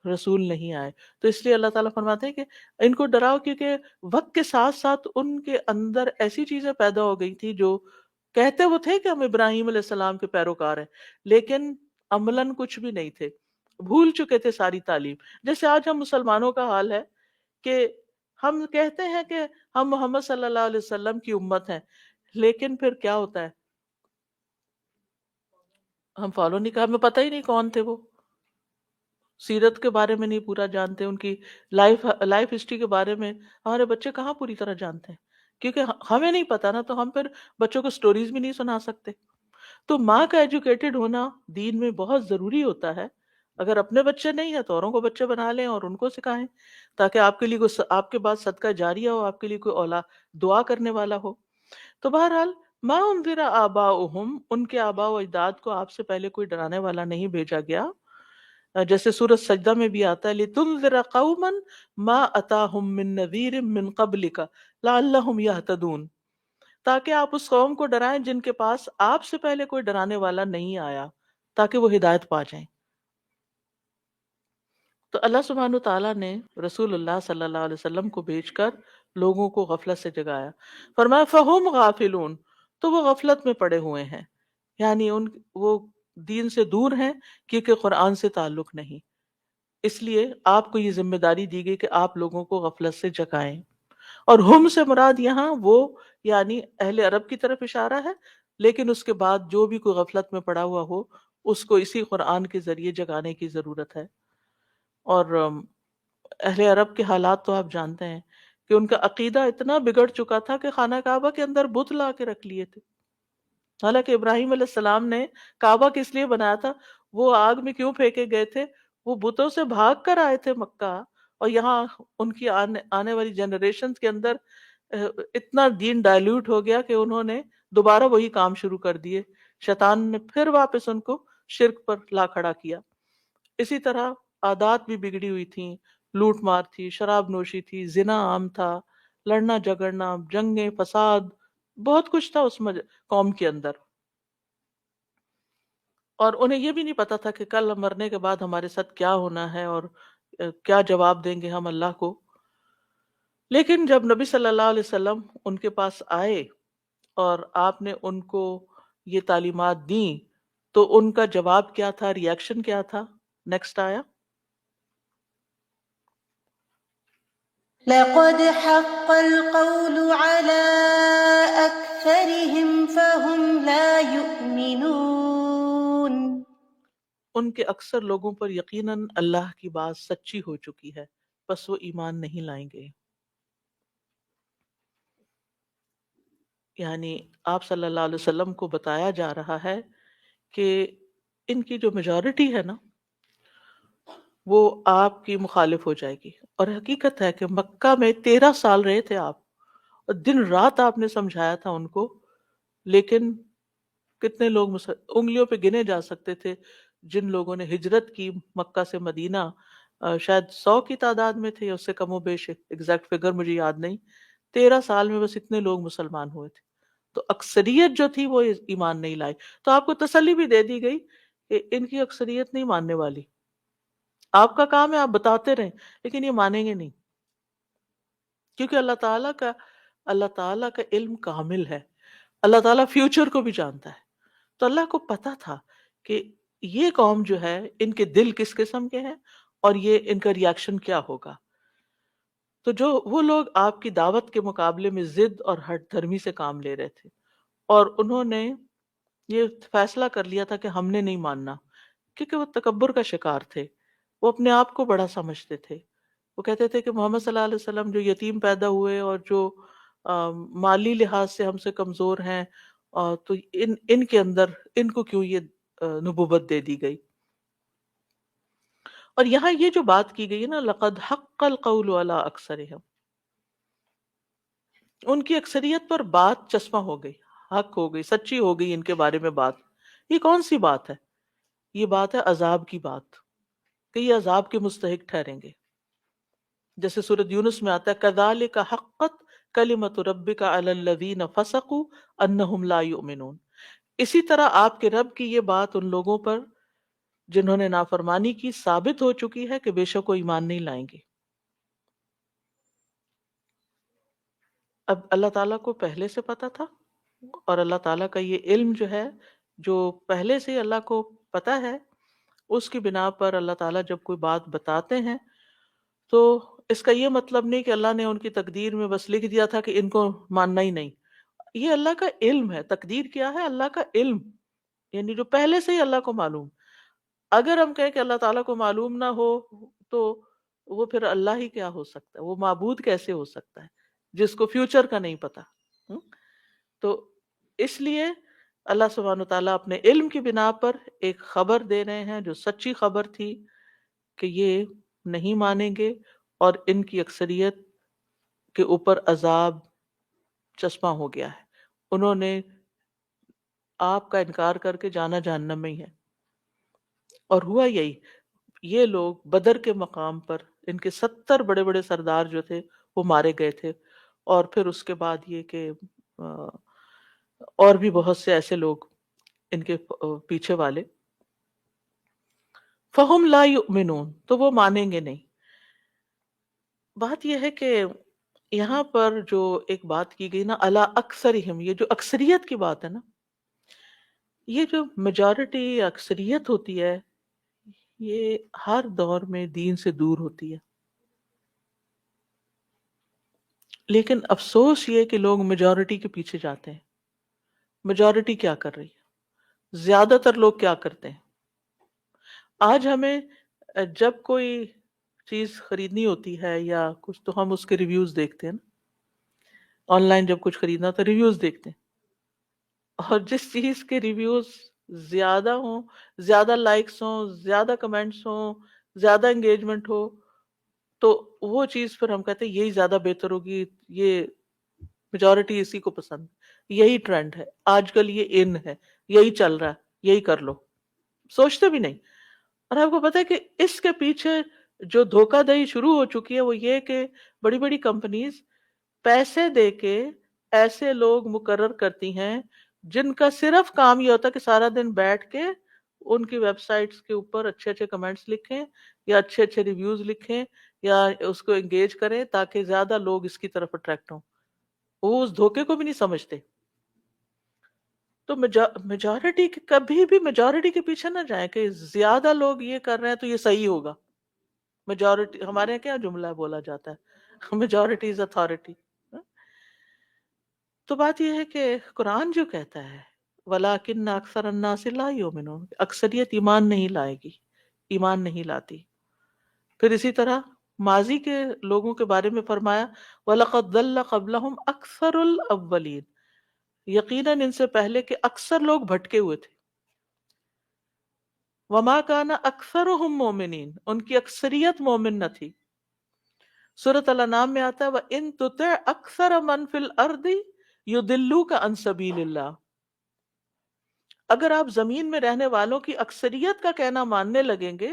رسول نہیں آئے. تو اس لیے اللہ تعالیٰ فرماتے ہیں کہ ان کو ڈراؤ، کیونکہ وقت کے ساتھ ساتھ ان کے اندر ایسی چیزیں پیدا ہو گئی تھی جو کہتے وہ تھے کہ ہم ابراہیم علیہ السلام کے پیروکار ہیں، لیکن عملاً کچھ بھی نہیں تھے، بھول چکے تھے ساری تعلیم. جیسے آج ہم مسلمانوں کا حال ہے کہ ہم کہتے ہیں کہ ہم محمد صلی اللہ علیہ وسلم کی امت ہیں، لیکن پھر کیا ہوتا ہے، ہم فالو نہیں، ہمیں پتہ ہی نہیں کون تھے وہ، سیرت کے بارے میں نہیں پورا جانتے، ان کی لائف ہسٹری کے بارے میں ہمارے بچے کہاں پوری طرح جانتے ہیں، کیونکہ ہمیں نہیں پتا نا، تو ہم پھر بچوں کو سٹوریز بھی نہیں سنا سکتے. تو ماں کا ایجوکیٹڈ ہونا دین میں بہت ضروری ہوتا ہے. اگر اپنے بچے نہیں ہیں تو اوروں کو بچے بنا لیں اور ان کو سکھائیں، تاکہ آپ کے لیے آپ کے بعد صدقہ جاریہ ہو، آپ کے لیے کوئی اولاد دعا کرنے والا ہو. تو بہرحال ما انذر آباؤہم، ان کے آباء و اجداد کو آپ سے پہلے کوئی ڈرانے والا نہیں بھیجا گیا. جیسے سورۃ سجدہ میں بھی آتا ہے لِتُنذِرَ قَوْمًا مَا أَتَاهُم مِّن نَذِيرٍ مِّن قَبْلِكَ لَعَلَّهُمْ يَهْتَدُونَ، تاکہ آپ اس قوم کو ڈرائیں جن کے پاس آپ سے پہلے کوئی ڈرانے والا نہیں آیا، تاکہ وہ ہدایت پا جائیں. تو اللہ سبحانہ تعالیٰ نے رسول اللہ صلی اللہ علیہ وسلم کو بھیج کر لوگوں کو غفلت سے جگایا. فرمایا فَهُمْ غافلون، تو وہ غفلت میں پڑے ہوئے ہیں، یعنی وہ دین سے دور ہیں، کیونکہ قرآن سے تعلق نہیں. اس لیے آپ کو یہ ذمہ داری دی گئی کہ آپ لوگوں کو غفلت سے جگائیں. اور ہم سے مراد یہاں وہ یعنی اہل عرب کی طرف اشارہ ہے، لیکن اس کے بعد جو بھی کوئی غفلت میں پڑا ہوا ہو اس کو اسی قرآن کے ذریعے جگانے کی ضرورت ہے. اور اہل عرب کے حالات تو آپ جانتے ہیں کہ ان کا عقیدہ اتنا بگڑ چکا تھا کہ خانہ کعبہ کے اندر بت لا کے رکھ لیے تھے. حالانکہ ابراہیم علیہ السلام نے کعبہ کس لیے بنایا تھا، وہ آگ میں کیوں پھینکے گئے تھے، وہ بتوں سے بھاگ کر آئے تھے مکہ، اور یہاں ان کی آنے والی جنریشن کے اندر اتنا دین ڈائلیوٹ ہو گیا کہ انہوں نے دوبارہ وہی کام شروع کر دیے. شیطان نے پھر واپس ان کو شرک پر لا کھڑا کیا. اسی طرح عادات بھی بگڑی ہوئی تھیں، لوٹ مار تھی، شراب نوشی تھی، زنا عام تھا، لڑنا جھگڑنا، جنگیں، فساد، بہت کچھ تھا اس قوم کے اندر. اور انہیں یہ بھی نہیں پتا تھا کہ کل مرنے کے بعد ہمارے ساتھ کیا ہونا ہے اور کیا جواب دیں گے ہم اللہ کو. لیکن جب نبی صلی اللہ علیہ وسلم ان کے پاس آئے اور آپ نے ان کو یہ تعلیمات دیں تو ان کا جواب کیا تھا، ری ایکشن کیا تھا؟ نیکسٹ آیا لقد حق القول على أكثرهم فهم لا يؤمنون. ان کے اکثر لوگوں پر یقیناً اللہ کی بات سچی ہو چکی ہے، بس وہ ایمان نہیں لائیں گے. یعنی آپ صلی اللہ علیہ وسلم کو بتایا جا رہا ہے کہ ان کی جو میجورٹی ہے نا وہ آپ کی مخالف ہو جائے گی. اور حقیقت ہے کہ مکہ میں 13 سال رہے تھے آپ، اور دن رات آپ نے سمجھایا تھا ان کو، لیکن کتنے لوگ انگلیوں پہ گنے جا سکتے تھے جن لوگوں نے ہجرت کی مکہ سے مدینہ. شاید 100 کی تعداد میں تھے یا اس سے کم و بیش، ایگزیکٹ فگر مجھے یاد نہیں. 13 سال میں بس اتنے لوگ مسلمان ہوئے تھے، تو اکثریت جو تھی وہ ایمان نہیں لائی. تو آپ کو تسلی بھی دے دی گئی کہ ان کی اکثریت نہیں ماننے والی. آپ کا کام ہے آپ بتاتے رہیں، لیکن یہ مانیں گے نہیں، کیونکہ اللہ تعالیٰ کا علم کامل ہے. اللہ تعالیٰ فیوچر کو بھی جانتا ہے. تو اللہ کو پتا تھا کہ یہ قوم جو ہے ان کے دل کس قسم کے ہیں اور یہ ان کا ریاکشن کیا ہوگا. تو جو وہ لوگ آپ کی دعوت کے مقابلے میں ضد اور ہٹ دھرمی سے کام لے رہے تھے، اور انہوں نے یہ فیصلہ کر لیا تھا کہ ہم نے نہیں ماننا، کیونکہ وہ تکبر کا شکار تھے، وہ اپنے آپ کو بڑا سمجھتے تھے. وہ کہتے تھے کہ محمد صلی اللہ علیہ وسلم جو یتیم پیدا ہوئے اور جو مالی لحاظ سے ہم سے کمزور ہیں، تو ان کے اندر ان کو کیوں یہ نبوت دے دی گئی. اور یہاں یہ جو بات کی گئی ہے نا لقد حق القول علی اکثرہم، ان کی اکثریت پر بات چشمہ ہو گئی، حق ہو گئی، سچی ہو گئی ان کے بارے میں بات. یہ کون سی بات ہے؟ یہ بات ہے عذاب کی بات، کہ یہ عذاب کے مستحق ٹھہریں گے. جیسے سورۃ یونس میں آتا ہے کذالک حقت کلمۃ ربک علی الذین فسقوا انہم لا یؤمنون. اسی طرح آپ کے رب کی یہ بات ان لوگوں پر جنہوں نے نافرمانی کی ثابت ہو چکی ہے کہ بے شک وہ ایمان نہیں لائیں گے۔ اب اللہ تعالیٰ کو پہلے سے پتا تھا، اور اللہ تعالیٰ کا یہ علم جو ہے، جو پہلے سے اللہ کو پتا ہے، اس کی بنا پر اللہ تعالیٰ جب کوئی بات بتاتے ہیں تو اس کا یہ مطلب نہیں کہ اللہ نے ان کی تقدیر میں بس لکھ دیا تھا کہ ان کو ماننا ہی نہیں۔ یہ اللہ کا علم ہے۔ تقدیر کیا ہے؟ اللہ کا علم، یعنی جو پہلے سے ہی اللہ کو معلوم۔ اگر ہم کہیں کہ اللہ تعالیٰ کو معلوم نہ ہو تو وہ پھر اللہ ہی کیا ہو سکتا ہے؟ وہ معبود کیسے ہو سکتا ہے جس کو فیوچر کا نہیں پتا؟ تو اس لیے اللہ سبحانہ وتعالیٰ اپنے علم کی بنا پر ایک خبر دے رہے ہیں جو سچی خبر تھی کہ یہ نہیں مانیں گے، اور ان کی اکثریت کے اوپر عذاب چسپاں ہو گیا ہے۔ انہوں نے آپ کا انکار کر کے جانا جہنم میں ہی ہے۔ اور ہوا یہی، یہ لوگ بدر کے مقام پر ان کے 70 بڑے بڑے سردار جو تھے وہ مارے گئے تھے، اور پھر اس کے بعد یہ کہ اور بھی بہت سے ایسے لوگ ان کے پیچھے والے، فہم لا یؤمنون، تو وہ مانیں گے نہیں۔ بات یہ ہے کہ یہاں پر جو ایک بات کی گئی نا، الا اکثرہم، یہ جو اکثریت کی بات ہے نا، یہ جو میجورٹی یا اکثریت ہوتی ہے یہ ہر دور میں دین سے دور ہوتی ہے، لیکن افسوس یہ کہ لوگ میجورٹی کے پیچھے جاتے ہیں۔ میجورٹی کیا کر رہی ہے؟ زیادہ تر لوگ کیا کرتے ہیں؟ آج ہمیں جب کوئی چیز خریدنی ہوتی ہے یا کچھ، تو ہم اس کے ریویوز دیکھتے ہیں نا، آن لائن جب کچھ خریدنا تو ریویوز دیکھتے ہیں، اور جس چیز کے ریویوز زیادہ ہوں، زیادہ لائکس ہوں، زیادہ کمنٹس ہوں، زیادہ انگیجمنٹ ہو، تو وہ چیز پھر ہم کہتے ہیں یہی زیادہ بہتر ہوگی، یہ میجورٹی اسی کو پسند، یہی ٹرینڈ ہے آج کل، یہ ان ہے، یہی چل رہا ہے، یہی کر لو، سوچتے بھی نہیں۔ اور آپ کو پتا ہے کہ اس کے پیچھے جو دھوکہ دہی شروع ہو چکی ہے وہ یہ کہ بڑی بڑی کمپنیز پیسے دے کے ایسے لوگ مقرر کرتی ہیں جن کا صرف کام یہ ہوتا ہے کہ سارا دن بیٹھ کے ان کی ویب سائٹس کے اوپر اچھے اچھے کمنٹس لکھیں یا اچھے اچھے ریویوز لکھیں یا اس کو انگیج کریں تاکہ زیادہ لوگ اس کی طرف اٹریکٹ ہوں۔ وہ اس دھوکے کو بھی نہیں سمجھتے۔ تو میجورٹی کبھی بھی میجورٹی کے پیچھے نہ جائیں کہ زیادہ لوگ یہ کر رہے ہیں تو یہ صحیح ہوگا۔ میجورٹی، ہمارے یہاں کیا جملہ بولا جاتا ہے، میجورٹی از اتھارٹی۔ تو بات یہ ہے کہ قرآن جو کہتا ہے وَلَٰكِنَّ أَكْثَرَ النَّاسِ لَا يُؤْمِنُونَ، اکثریت ایمان نہیں لائے گی، ایمان نہیں لاتی۔ پھر اسی طرح ماضی کے لوگوں کے بارے میں فرمایا وَلَقَدْ ضَلَّ قَبْلَهُمْ أَكْثَرُ الْأَوَّلِينَ، یقیناً ان سے پہلے کے اکثر لوگ بھٹکے ہوئے تھے۔ وَمَا كَانَ أَكْثَرُهُمْ مُؤْمِنِينَ، ان کی اکثریت مومن نہ تھی۔ سورۃ الانعام میں آتا ہے وَإِن تُطِعْ أَكْثَرَ مَنْ فِي الْأَرْضِ يُضِلُّوكَ عَنْ سَبِيلِ اللَّهِ، اگر آپ زمین میں رہنے والوں کی اکثریت کا کہنا ماننے لگیں گے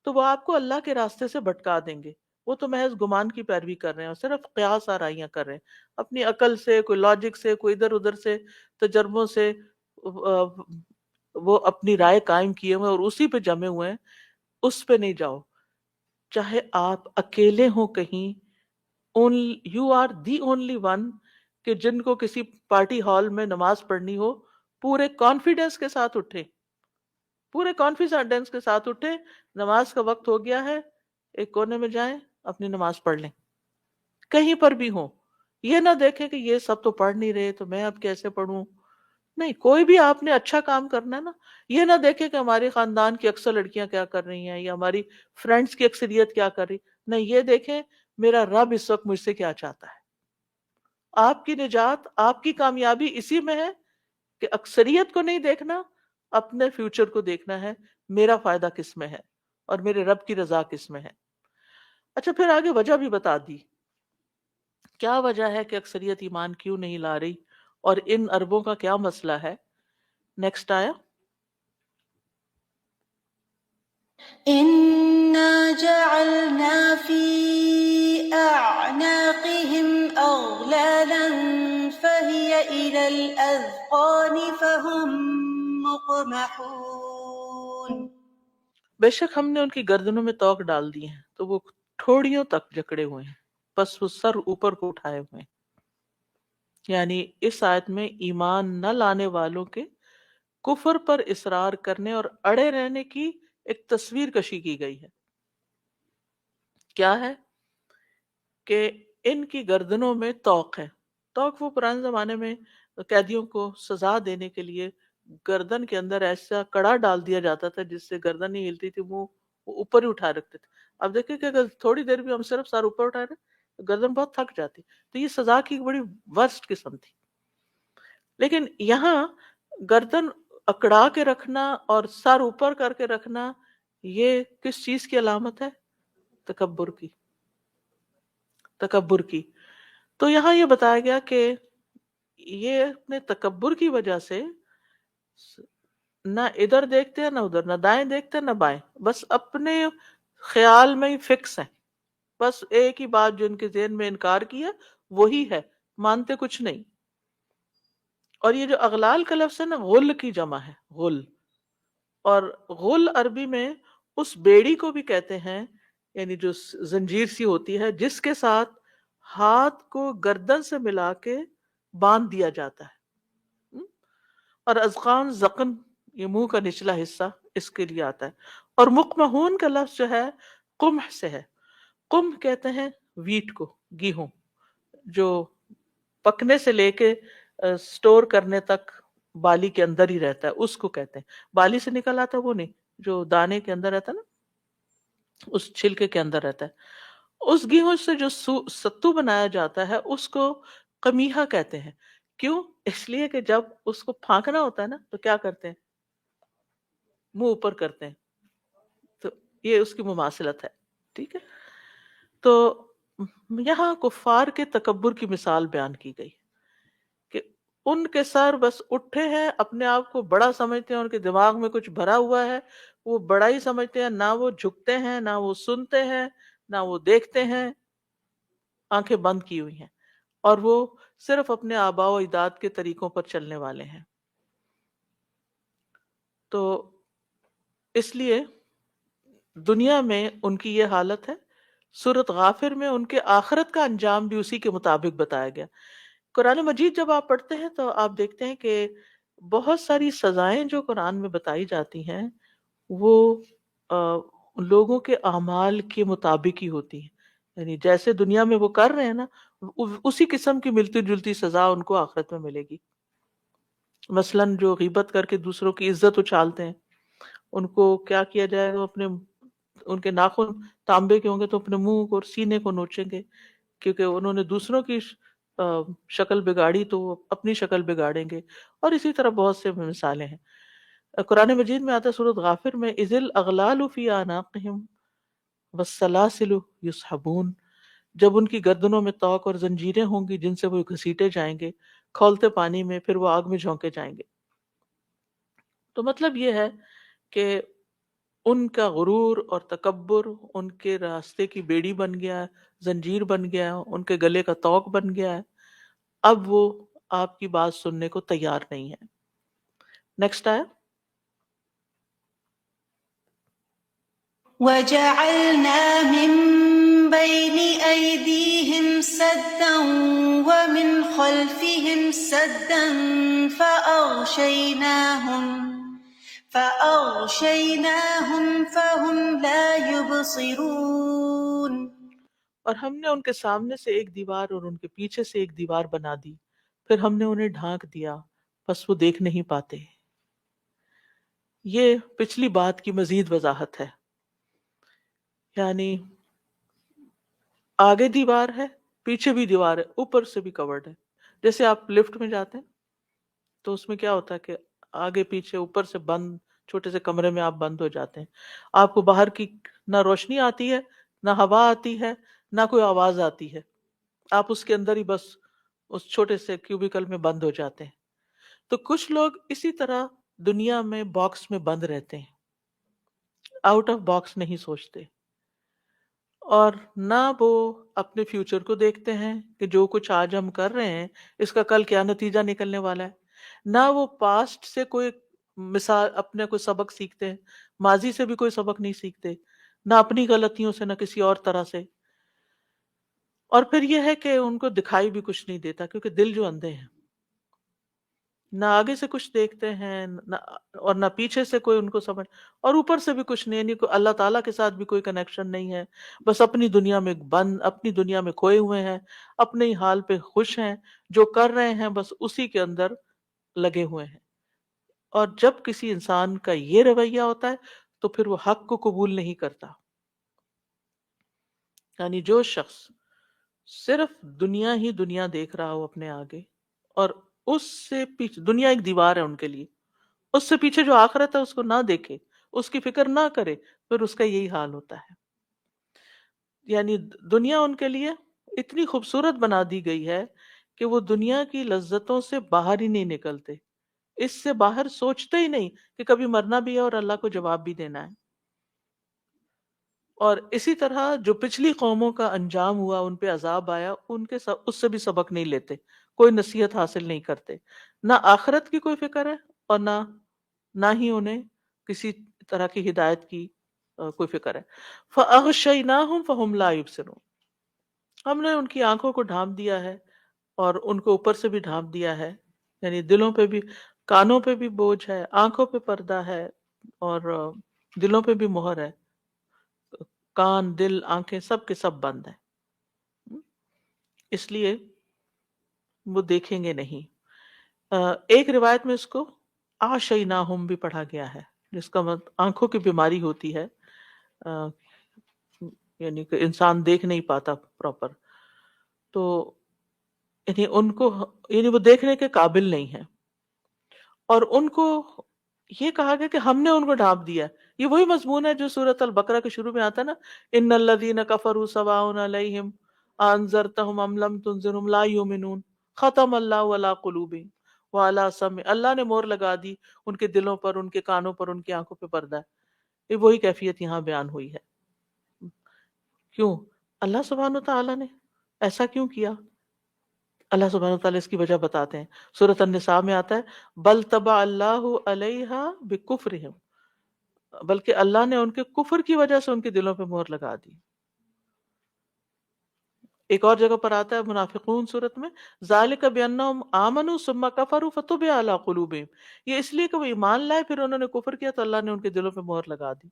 تو وہ آپ کو اللہ کے راستے سے بھٹکا دیں گے۔ وہ تو محض گمان کی پیروی کر رہے ہیں اور صرف قیاس آرائیاں کر رہے ہیں، اپنی عقل سے، کوئی لاجک سے، کوئی ادھر ادھر سے تجربوں سے وہ اپنی رائے قائم کیے ہوئے اور اسی پہ جمے ہوئے ہیں۔ اس پہ نہیں جاؤ، چاہے آپ اکیلے ہوں کہیں، you are the only one کہ جن کو کسی پارٹی ہال میں نماز پڑھنی ہو، پورے کانفیڈنس کے ساتھ اٹھے، پورے کانفیڈنس کے ساتھ اٹھے، نماز کا وقت ہو گیا ہے، ایک کونے میں جائیں، اپنی نماز پڑھ لیں، کہیں پر بھی ہوں۔ یہ نہ دیکھیں کہ یہ سب تو پڑھ نہیں رہے تو میں اب کیسے پڑھوں۔ نہیں، کوئی بھی آپ نے اچھا کام کرنا ہے نا، یہ نہ دیکھیں کہ ہمارے خاندان کی اکثر لڑکیاں کیا کر رہی ہیں یا ہماری فرینڈز کی اکثریت کیا کر رہی، نہیں، یہ دیکھیں میرا رب اس وقت مجھ سے کیا چاہتا ہے۔ آپ کی نجات، آپ کی کامیابی اسی میں ہے کہ اکثریت کو نہیں دیکھنا، اپنے فیوچر کو دیکھنا ہے، میرا فائدہ کس میں ہے اور میرے رب کی رضا کس میں ہے۔ اچھا، پھر آگے وجہ بھی بتا دی، کیا وجہ ہے کہ اکثریت ایمان کیوں نہیں لا رہی اور ان اربوں کا کیا مسئلہ ہے۔ نیکسٹ آیا إنا جعلنا في أعناقهم أغلالا فهي إلى الأذقان فهم يقمحون بے شک ہم نے ان کی گردنوں میں توق ڈال دی ہیں تو وہ ٹھوڑیوں تک جکڑے ہوئے ہیں، بس وہ سر اوپر کو اٹھائے ہوئے ہیں۔ یعنی اس آیت میں ایمان نہ لانے والوں کے کفر پر اصرار کرنے اور اڑے رہنے کی ایک تصویر کشی کی گئی ہے۔ کیا ہے کہ ان کی گردنوں میں توق ہے۔ توق وہ پرانے زمانے میں قیدیوں کو سزا دینے کے لیے گردن کے اندر ایسا کڑا ڈال دیا جاتا تھا جس سے گردن نہیں ہلتی تھی، وہ اوپر ہی اٹھا رکھتے تھے۔ اب دیکھیں کہ اگر تھوڑی دیر بھی ہم صرف سر اوپر اٹھا رہے تو گردن بہت تھک جاتی، تو یہ سزا کی بڑی ورسٹ قسم تھی۔ لیکن یہاں گردن اکڑا کے رکھنا اور سر اوپر کر کے رکھنا، یہ کس چیز کی علامت ہے؟ تکبر کی، تکبر کی۔ تو یہاں یہ بتایا گیا کہ یہ اپنے تکبر کی وجہ سے نہ ادھر دیکھتے ہیں نہ ادھر، نہ دائیں دیکھتے ہیں نہ بائیں، بس اپنے خیال میں ہی فکس ہیں، بس ایک ہی بات جو ان کے ذہن میں انکار کیا وہی ہے، مانتے کچھ نہیں۔ اور یہ جو اغلال کا لفظ ہے نا، غل کی جمع ہے، غل۔ اور غل عربی میں اس بیڑی کو بھی کہتے ہیں، یعنی جو زنجیر سی ہوتی ہے جس کے ساتھ ہاتھ کو گردن سے ملا کے باندھ دیا جاتا ہے۔ اور اذقان زقن، یہ منہ کا نچلا حصہ، اس کے لیے آتا ہے۔ اور مقمحون کا لفظ جو ہے قمح سے ہے۔ قمح کہتے ہیں ویٹ کو، گیہوں جو پکنے سے لے کے سٹور کرنے تک بالی کے اندر ہی رہتا ہے، اس کو کہتے ہیں۔ بالی سے نکل آتا ہے وہ نہیں، جو دانے کے اندر رہتا ہے نا، اس چھلکے کے اندر رہتا ہے۔ اس گیہوں سے جو ستو بنایا جاتا ہے اس کو قمیحہ کہتے ہیں۔ کیوں؟ اس لیے کہ جب اس کو پھانکنا ہوتا ہے نا تو کیا کرتے ہیں؟ منہ اوپر کرتے ہیں، تو یہ اس کی مماثلت ہے۔ ٹھیک ہے، تو یہاں کفار کے تکبر کی مثال بیان کی گئی کہ ان کے سر بس اٹھے ہیں، اپنے آپ کو بڑا سمجھتے ہیں، ان کے دماغ میں کچھ بھرا ہوا ہے، وہ بڑا ہی سمجھتے ہیں، نہ وہ جھکتے ہیں، نہ وہ سنتے ہیں، نہ وہ دیکھتے ہیں، آنکھیں بند کی ہوئی ہیں، اور وہ صرف اپنے آباء و اجداد کے طریقوں پر چلنے والے ہیں۔ تو اس لیے دنیا میں ان کی یہ حالت ہے۔ سورۃ غافر میں ان کے آخرت کا انجام بھی اسی کے مطابق بتایا گیا۔ قرآن مجید جب آپ پڑھتے ہیں تو آپ دیکھتے ہیں کہ بہت ساری سزائیں جو قرآن میں بتائی جاتی ہیں وہ لوگوں کے اعمال کے مطابق ہی ہوتی ہیں، یعنی جیسے دنیا میں وہ کر رہے ہیں نا، اسی قسم کی ملتی جلتی سزا ان کو آخرت میں ملے گی۔ مثلاً جو غیبت کر کے دوسروں کی عزت اچھالتے ہیں، ان کو کیا کیا جائے گا؟ ان کے ناخن تانبے کے ہوں گے تو اپنے منہ اور سینے کو نوچیں گے، کیونکہ انہوں نے دوسروں کی شکل بگاڑی تو وہ اپنی شکل بگاڑیں گے۔ اور اسی طرح بہت سے مثالیں ہیں۔ قرآن مجید میں آتا ہے سورۃ غافر میں، اذ الاغلال فی اعناقہم والسلاسل یسحبون، جب ان کی گردنوں میں توق اور زنجیریں ہوں گی جن سے وہ گھسیٹے جائیں گے کھولتے پانی میں، پھر وہ آگ میں جھونکے جائیں گے۔ تو مطلب یہ ہے کہ ان کا غرور اور تکبر ان کے راستے کی بیڑی بن گیا ہے، زنجیر بن گیا ہے، ان کے گلے کا توق بن گیا ہے۔ اب وہ آپ کی بات سننے کو تیار نہیں ہے۔ نیکسٹ آیا، وَجَعَلْنَا مِن بَيْنِ أَيْدِيهِمْ سَدًّا وَمِنْ خَلْفِهِمْ سَدًّا فَأَغْشَيْنَاهُمْ فَهُمْ لَا يُبْصِرُونَ۔ اور ہم نے ان کے سامنے سے ایک دیوار اور ان کے پیچھے سے ایک دیوار بنا دی، پھر ہم نے انہیں ڈھانک دیا، بس وہ دیکھ نہیں پاتے۔ یہ پچھلی بات کی مزید وضاحت ہے، یعنی آگے دیوار ہے، پیچھے بھی دیوار ہے، اوپر سے بھی کورڈ ہے۔ جیسے آپ لفٹ میں جاتے ہیں تو اس میں کیا ہوتا ہے کہ آگے پیچھے اوپر سے بند، چھوٹے سے کمرے میں آپ بند ہو جاتے ہیں، آپ کو باہر کی نہ روشنی آتی ہے، نہ ہوا آتی ہے، نہ کوئی آواز آتی ہے، آپ اس کے اندر ہی بس اس چھوٹے سے کیوبیکل میں بند ہو جاتے ہیں۔ تو کچھ لوگ اسی طرح دنیا میں باکس میں بند رہتے ہیں، آؤٹ آف باکس نہیں سوچتے، اور نہ وہ اپنے فیوچر کو دیکھتے ہیں کہ جو کچھ آج ہم کر رہے ہیں اس کا کل کیا نتیجہ نکلنے والا ہے، نہ وہ پاسٹ سے کوئی مثال اپنے کوئی سبق سیکھتے ہیں، ماضی سے بھی کوئی سبق نہیں سیکھتے، نہ اپنی غلطیوں سے نہ کسی اور طرح سے. اور پھر یہ ہے کہ ان کو دکھائی بھی کچھ نہیں دیتا کیونکہ دل جو اندھے ہیں، نہ آگے سے کچھ دیکھتے ہیں اور نہ پیچھے سے کوئی ان کو سمجھ، اور اوپر سے بھی کچھ نہیں، یعنی اللہ تعالیٰ کے ساتھ بھی کوئی کنیکشن نہیں ہے. بس اپنی دنیا میں بند، اپنی دنیا میں کھوئے ہوئے ہیں، اپنے ہی حال پہ خوش ہیں، جو کر رہے ہیں بس اسی کے اندر لگے ہوئے ہیں. اور جب کسی انسان کا یہ رویہ ہوتا ہے تو پھر وہ حق کو قبول نہیں کرتا. یعنی جو شخص صرف دنیا ہی دنیا دیکھ رہا ہو اپنے آگے، اور اس سے پیچھے دنیا ایک دیوار ہے ان کے لیے، اس سے پیچھے جو آخرت ہے اس کو نہ دیکھے، اس کی فکر نہ کرے، پھر اس کا یہی حال ہوتا ہے. یعنی دنیا ان کے لیے اتنی خوبصورت بنا دی گئی ہے کہ وہ دنیا کی لذتوں سے باہر ہی نہیں نکلتے، اس سے باہر سوچتے ہی نہیں کہ کبھی مرنا بھی ہے اور اللہ کو جواب بھی دینا ہے. اور اسی طرح جو پچھلی قوموں کا انجام ہوا، ان پہ عذاب آیا، اس سے بھی سبق نہیں لیتے، کوئی نصیحت حاصل نہیں کرتے، نہ آخرت کی کوئی فکر ہے اور نہ ہی انہیں کسی طرح کی ہدایت کی کوئی فکر ہے. فَأَغْشَيْنَاهُمْ فَهُمْ لَا يُبْصِرُونَ، ہم نے ان کی آنکھوں کو ڈھانپ دیا ہے اور ان کو اوپر سے بھی ڈھانپ دیا ہے، یعنی دلوں پہ بھی، کانوں پہ بھی بوجھ ہے، آنکھوں پہ پردہ ہے، اور دلوں پہ بھی مہر ہے، کان، دل، آنکھیں سب کے سب بند ہیں، اس لیے وہ دیکھیں گے نہیں. ایک روایت میں اس کو آشیناہم بھی پڑھا گیا ہے، جس کا مطلب آنکھوں کی بیماری ہوتی ہے، یعنی کہ انسان دیکھ نہیں پاتا پراپر، تو یعنی ان کو، یعنی وہ دیکھنے کے قابل نہیں ہے. اور ان کو یہ کہا گیا کہ ہم نے ان کو ڈھانپ دیا. یہ وہی مضمون ہے جو سورۃ البقرہ کے شروع میں آتا ہے نا، ان الذین کفروا سواء علیہم انذرتہم ام لم تنذرہم لا یؤمنون ختم اللہ علی قلوبہم وعلی سمعہم، اللہ نے مہر لگا دی ان کے دلوں پر، ان کے کانوں پر، ان کی آنکھوں پہ پردہ ہے. یہ وہی کیفیت یہاں بیان ہوئی ہے. کیوں اللہ سبحانہ وتعالیٰ نے ایسا کیوں کیا؟ اللہ سبحانہ وتعالیٰ اس کی وجہ بتاتے ہیں. سورۃ النساء میں آتا ہے بل طبع اللہ علیہا بکفرہم، بلکہ اللہ نے ان کے کفر کی وجہ سے ان کے دلوں پہ مہر لگا دی. ایک اور جگہ پر آتا ہے منافقون سورت میں، ذالک بانہم آمنوا ثم کفروا فتبع علی قلوبہم، یہ اس لیے کہ وہ ایمان لائے پھر انہوں نے کفر کیا تو اللہ نے ان کے دلوں پہ مہر لگا دی.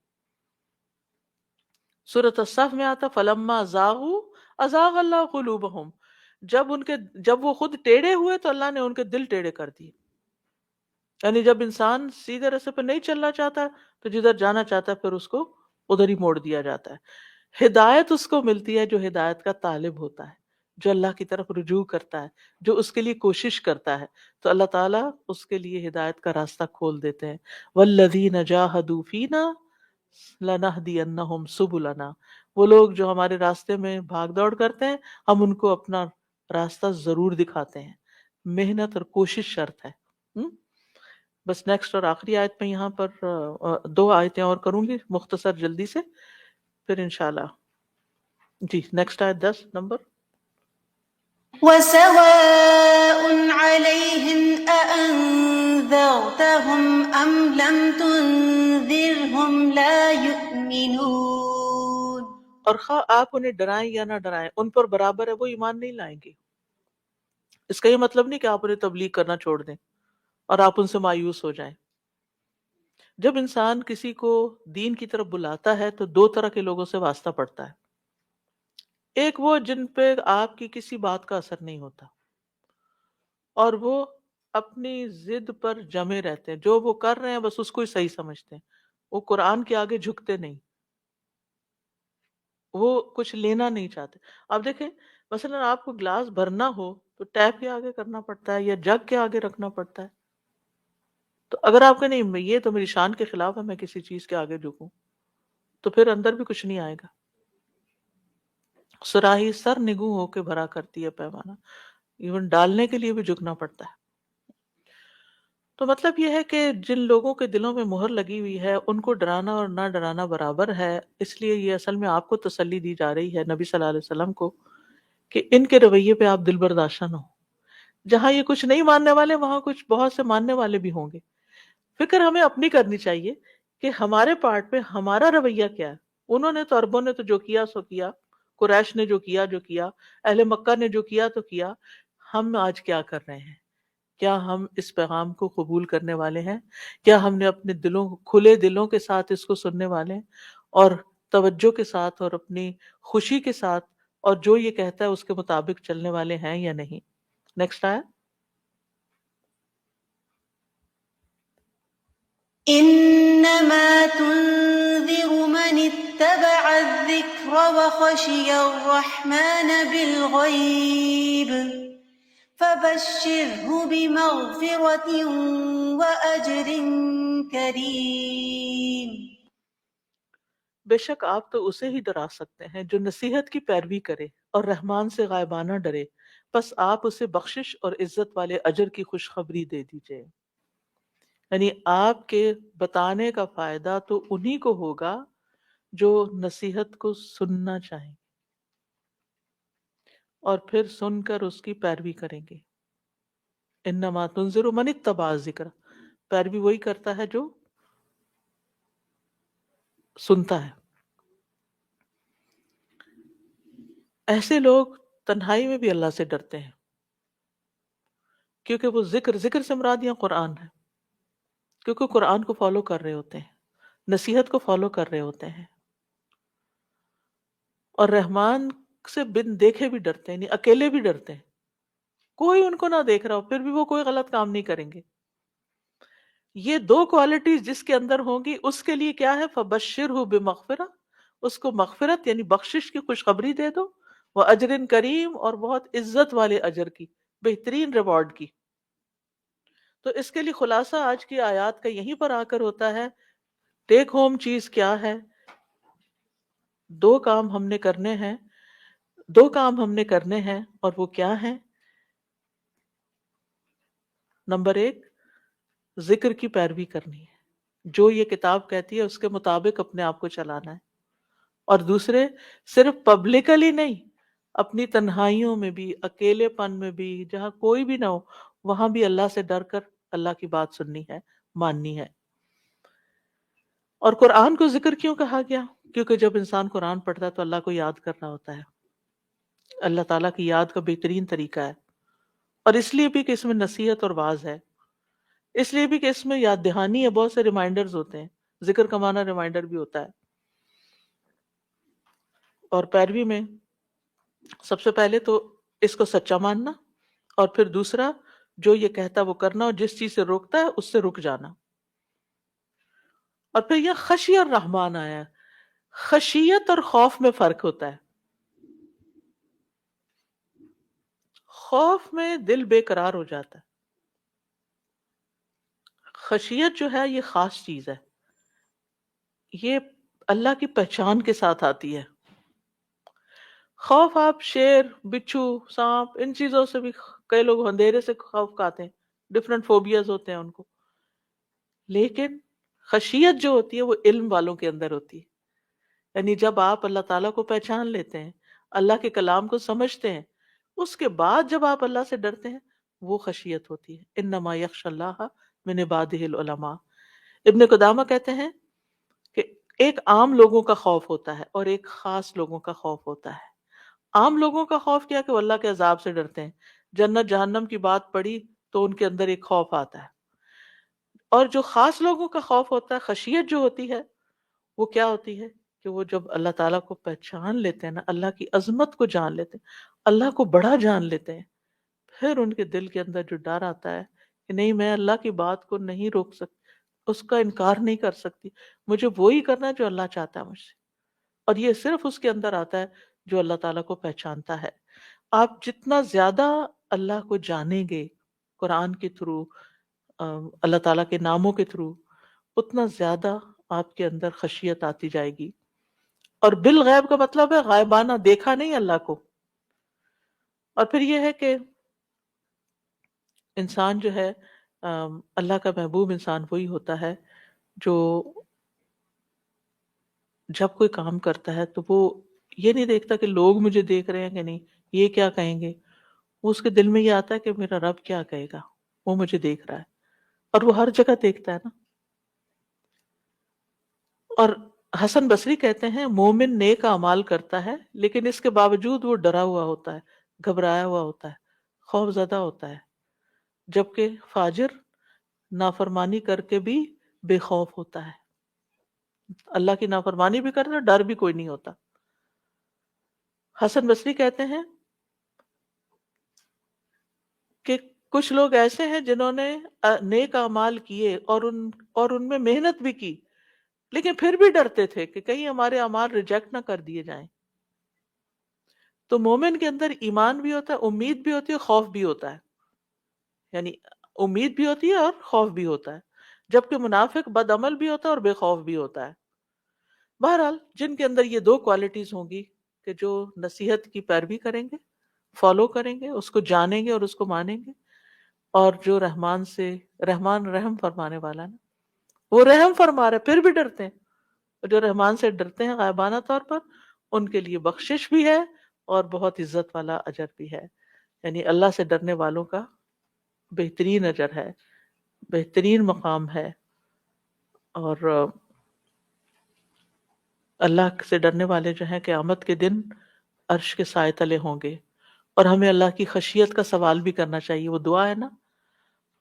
سورۃ الصف میں آتا فلما زاغوا ازاغ اللہ قلوبہم، جب وہ خود ٹیڑھے ہوئے تو اللہ نے ان کے دل ٹیڑھے کر دیے. یعنی جب انسان سیدھے راستے پہ نہیں چلنا چاہتا تو جدھر جانا چاہتا ہے پھر اس کو ادھر ہی موڑ دیا جاتا ہے. ہدایت اس کو ملتی ہے جو ہدایت کا طالب ہوتا ہے، جو اللہ کی طرف رجوع کرتا ہے، جو اس کے لیے کوشش کرتا ہے، تو اللہ تعالیٰ اس کے لیے ہدایت کا راستہ کھول دیتے ہیں. والذین جاہدوا فینا لنہدینہم سبلنا، وہ لوگ جو ہمارے راستے میں بھاگ دوڑ کرتے ہیں ہم ان کو اپنا راستہ ضرور دکھاتے ہیں. محنت اور کوشش شرط ہے. بس نیکسٹ اور آخری آیت میں یہاں پر 2 آیتیں اور کروں گی مختصر جلدی سے، پھر انشاءاللہ. جی نیکسٹ آیت 10 نمبر. وَسَوَاءٌ عَلَيْهِمْ أَأَنذَرْتَهُمْ أَمْ لَمْ تُنذِرْهُمْ لَا يُؤْمِنُونَ، اور خواہ آپ انہیں ڈرائیں یا نہ ڈرائیں ان پر برابر ہے، وہ ایمان نہیں لائیں گے. اس کا یہ مطلب نہیں کہ آپ انہیں تبلیغ کرنا چھوڑ دیں اور آپ ان سے مایوس ہو جائیں. جب انسان کسی کو دین کی طرف بلاتا ہے تو 2 طرح کے لوگوں سے واسطہ پڑتا ہے. ایک وہ جن پہ آپ کی کسی بات کا اثر نہیں ہوتا اور وہ اپنی ضد پر جمے رہتے ہیں، جو وہ کر رہے ہیں بس اس کو ہی صحیح سمجھتے ہیں، وہ قرآن کے آگے جھکتے نہیں، وہ کچھ لینا نہیں چاہتے. اب دیکھیں مثلا آپ کو گلاس بھرنا ہو تو ٹیپ کے آگے کرنا پڑتا ہے یا جگ کے آگے رکھنا پڑتا ہے. تو اگر آپ کہ نہیں یہ تو میری شان کے خلاف ہے میں کسی چیز کے آگے جھکوں، تو پھر اندر بھی کچھ نہیں آئے گا. سراہی سر نگوں ہو کے بھرا کرتی ہے پیمانہ، ایون ڈالنے کے لیے بھی جھکنا پڑتا ہے. تو مطلب یہ ہے کہ جن لوگوں کے دلوں میں مہر لگی ہوئی ہے ان کو ڈرانا اور نہ ڈرانا برابر ہے. اس لیے یہ اصل میں آپ کو تسلی دی جا رہی ہے نبی صلی اللہ علیہ وسلم کو کہ ان کے رویے پہ آپ دل برداشتہ نہ ہو. جہاں یہ کچھ نہیں ماننے والے وہاں کچھ بہت سے ماننے والے بھی ہوں گے. فکر ہمیں اپنی کرنی چاہیے کہ ہمارے پارٹ پہ ہمارا رویہ کیا ہے. انہوں نے تو عربوں نے تو جو کیا سو کیا، قریش نے جو کیا اہل مکہ نے جو کیا تو کیا. ہم آج کیا کر رہے ہیں؟ کیا ہم اس پیغام کو قبول کرنے والے ہیں؟ کیا ہم نے اپنے کھلے دلوں کے ساتھ اس کو سننے والے ہیں اور توجہ کے ساتھ اور اپنی خوشی کے ساتھ اور جو یہ کہتا ہے اس کے مطابق چلنے والے ہیں یا نہیں؟ نیکسٹ آیا. إنما تنذر من اتبع الذكر وخشي الرحمن بالغيب فبشره بمغفرة وأجر كريم. بے شک آپ تو اسے ہی ڈرا سکتے ہیں جو نصیحت کی پیروی کرے اور رحمان سے غائبانہ ڈرے، بس آپ اسے بخشش اور عزت والے اجر کی خوشخبری دے دیجئے. یعنی آپ کے بتانے کا فائدہ تو انہی کو ہوگا جو نصیحت کو سننا چاہیں اور پھر سن کر اس کی پیروی کریں گے. انما تنذر من اتبع الذکر، پیروی وہی کرتا ہے جو سنتا ہے. ایسے لوگ تنہائی میں بھی اللہ سے ڈرتے ہیں کیونکہ وہ ذکر سے مراد یہاں قرآن ہے، کیونکہ قرآن کو فالو کر رہے ہوتے ہیں، نصیحت کو فالو کر رہے ہوتے ہیں، اور رحمان سے بن دیکھے بھی ڈرتے ہیں، یعنی اکیلے بھی ڈرتے ہیں. کوئی ان کو نہ دیکھ رہا ہو پھر بھی وہ کوئی غلط کام نہیں کریں گے. یہ دو کوالٹیز جس کے اندر ہوں گی اس کے لیے کیا ہے؟ فبشرہ بمغفرہ، اس کو مغفرت یعنی بخشش کی خوشخبری دے دو، واجر کریم، اور بہت عزت والے اجر کی، بہترین ریوارڈ کی. تو اس کے لیے خلاصہ آج کی آیات کا یہیں پر آ کر ہوتا ہے. ٹیک ہوم چیز کیا ہے؟ دو کام ہم نے کرنے ہیں اور وہ کیا ہیں؟ نمبر 1، ذکر کی پیروی کرنی ہے، جو یہ کتاب کہتی ہے اس کے مطابق اپنے آپ کو چلانا ہے. اور دوسرے، صرف پبلکلی نہیں، اپنی تنہائیوں میں بھی، اکیلے پن میں بھی، جہاں کوئی بھی نہ ہو وہاں بھی اللہ سے ڈر کر اللہ کی بات سننی ہے، ماننی ہے. اور قرآن کو ذکر کیوں کہا گیا؟ کیونکہ جب انسان قرآن پڑھتا ہے تو اللہ کو یاد کر رہا ہوتا ہے. اللہ تعالیٰ کی یاد کا بہترین طریقہ ہے. اور اس لیے بھی کہ اس میں نصیحت اور واعظ ہے، اس لیے بھی کہ اس میں یاد دہانی ہے، بہت سے ریمائنڈرز ہوتے ہیں. ذکر کا معنی ریمائنڈر بھی ہوتا ہے. اور پیروی میں سب سے پہلے تو اس کو سچا ماننا، اور پھر دوسرا جو یہ کہتا وہ کرنا، اور جس چیز سے روکتا ہے اس سے رک جانا. اور پھر یہ خشی اور رحمان آیا ہے. خشیت اور خوف میں فرق ہوتا ہے. خوف میں دل بے قرار ہو جاتا ہے. خشیت جو ہے یہ خاص چیز ہے، یہ اللہ کی پہچان کے ساتھ آتی ہے. خوف آپ شیر، بچھو، سانپ، ان چیزوں سے بھی، کئی لوگ اندھیرے سے خوف کھاتے ہیں، ڈفرینٹ فوبیاز ہوتے ہیں ان کو. لیکن خشیت جو ہوتی ہے وہ علم والوں کے اندر ہوتی ہے. یعنی جب آپ اللہ تعالیٰ کو پہچان لیتے ہیں، اللہ کے کلام کو سمجھتے ہیں، اس کے بعد جب آپ اللہ سے ڈرتے ہیں، وہ خشیت ہوتی ہے. انما یخشی اللہ من عبادہ العلماء. ابن قدامہ کہتے ہیں کہ ایک عام لوگوں کا خوف ہوتا ہے اور ایک خاص لوگوں کا خوف ہوتا ہے. عام لوگوں کا خوف کیا کہ وہ اللہ کے عذاب سے ڈرتے ہیں. جنت جہنم کی بات پڑھی تو ان کے اندر ایک خوف آتا ہے. اور جو خاص لوگوں کا خوف ہوتا ہے، خشیت جو ہوتی ہے، وہ کیا ہوتی ہے کہ وہ جب اللہ تعالیٰ کو پہچان لیتے ہیں نا، اللہ کی عظمت کو جان لیتے ہیں، اللہ کو بڑا جان لیتے ہیں، پھر ان کے دل کے اندر جو ڈر آتا ہے کہ نہیں، میں اللہ کی بات کو نہیں روک سکتی، اس کا انکار نہیں کر سکتی، مجھے وہی کرنا ہے جو اللہ چاہتا ہے مجھ سے. اور یہ صرف اس کے اندر آتا ہے جو اللہ تعالیٰ کو پہچانتا ہے. آپ جتنا زیادہ اللہ کو جانیں گے قرآن کے تھرو، اللہ تعالیٰ کے ناموں کے تھرو، اتنا زیادہ آپ کے اندر خشیت آتی جائے گی. اور بالغیب کا مطلب ہے غائبانہ، دیکھا نہیں اللہ کو. اور پھر یہ ہے کہ انسان جو ہے اللہ کا محبوب انسان وہی ہوتا ہے جو جب کوئی کام کرتا ہے تو وہ یہ نہیں دیکھتا کہ لوگ مجھے دیکھ رہے ہیں کہ نہیں، یہ کیا کہیں گے. وہ اس کے دل میں یہ آتا ہے کہ میرا رب کیا کہے گا، وہ مجھے دیکھ رہا ہے. اور وہ ہر جگہ دیکھتا ہے نا. اور حسن بصری کہتے ہیں مومن نیک اعمال کرتا ہے لیکن اس کے باوجود وہ ڈرا ہوا ہوتا ہے، گھبرایا ہوا ہوتا ہے، خوف زدہ ہوتا ہے، جبکہ فاجر نافرمانی کر کے بھی بے خوف ہوتا ہے، اللہ کی نافرمانی بھی کرتا ہے، ڈر بھی کوئی نہیں ہوتا۔ حسن بصری کہتے ہیں کہ کچھ لوگ ایسے ہیں جنہوں نے نیک اعمال کیے اور ان میں محنت بھی کی، لیکن پھر بھی ڈرتے تھے کہ کہیں ہمارے اعمال ریجیکٹ نہ کر دیے جائیں۔ تو مومن کے اندر ایمان بھی ہوتا ہے، امید بھی ہوتی ہے، خوف بھی ہوتا ہے، یعنی امید بھی ہوتی ہے اور خوف بھی ہوتا ہے، جبکہ منافق بد عمل بھی ہوتا ہے اور بے خوف بھی ہوتا ہے۔ بہرحال جن کے اندر یہ دو کوالٹیز ہوں گی کہ جو نصیحت کی پیروی کریں گے، فالو کریں گے، اس کو جانیں گے اور اس کو مانیں گے، اور جو رحمان رحم فرمانے والا نا، وہ رحم فرما رہے پھر بھی ڈرتے ہیں، اور جو رحمان سے ڈرتے ہیں غائبانہ طور پر، ان کے لیے بخشش بھی ہے اور بہت عزت والا اجر بھی ہے۔ یعنی اللہ سے ڈرنے والوں کا بہترین اجر ہے، بہترین مقام ہے، اور اللہ سے ڈرنے والے جو ہیں قیامت کے دن عرش کے سائے تلے ہوں گے۔ اور ہمیں اللہ کی خشیت کا سوال بھی کرنا چاہیے، وہ دعا ہے نا،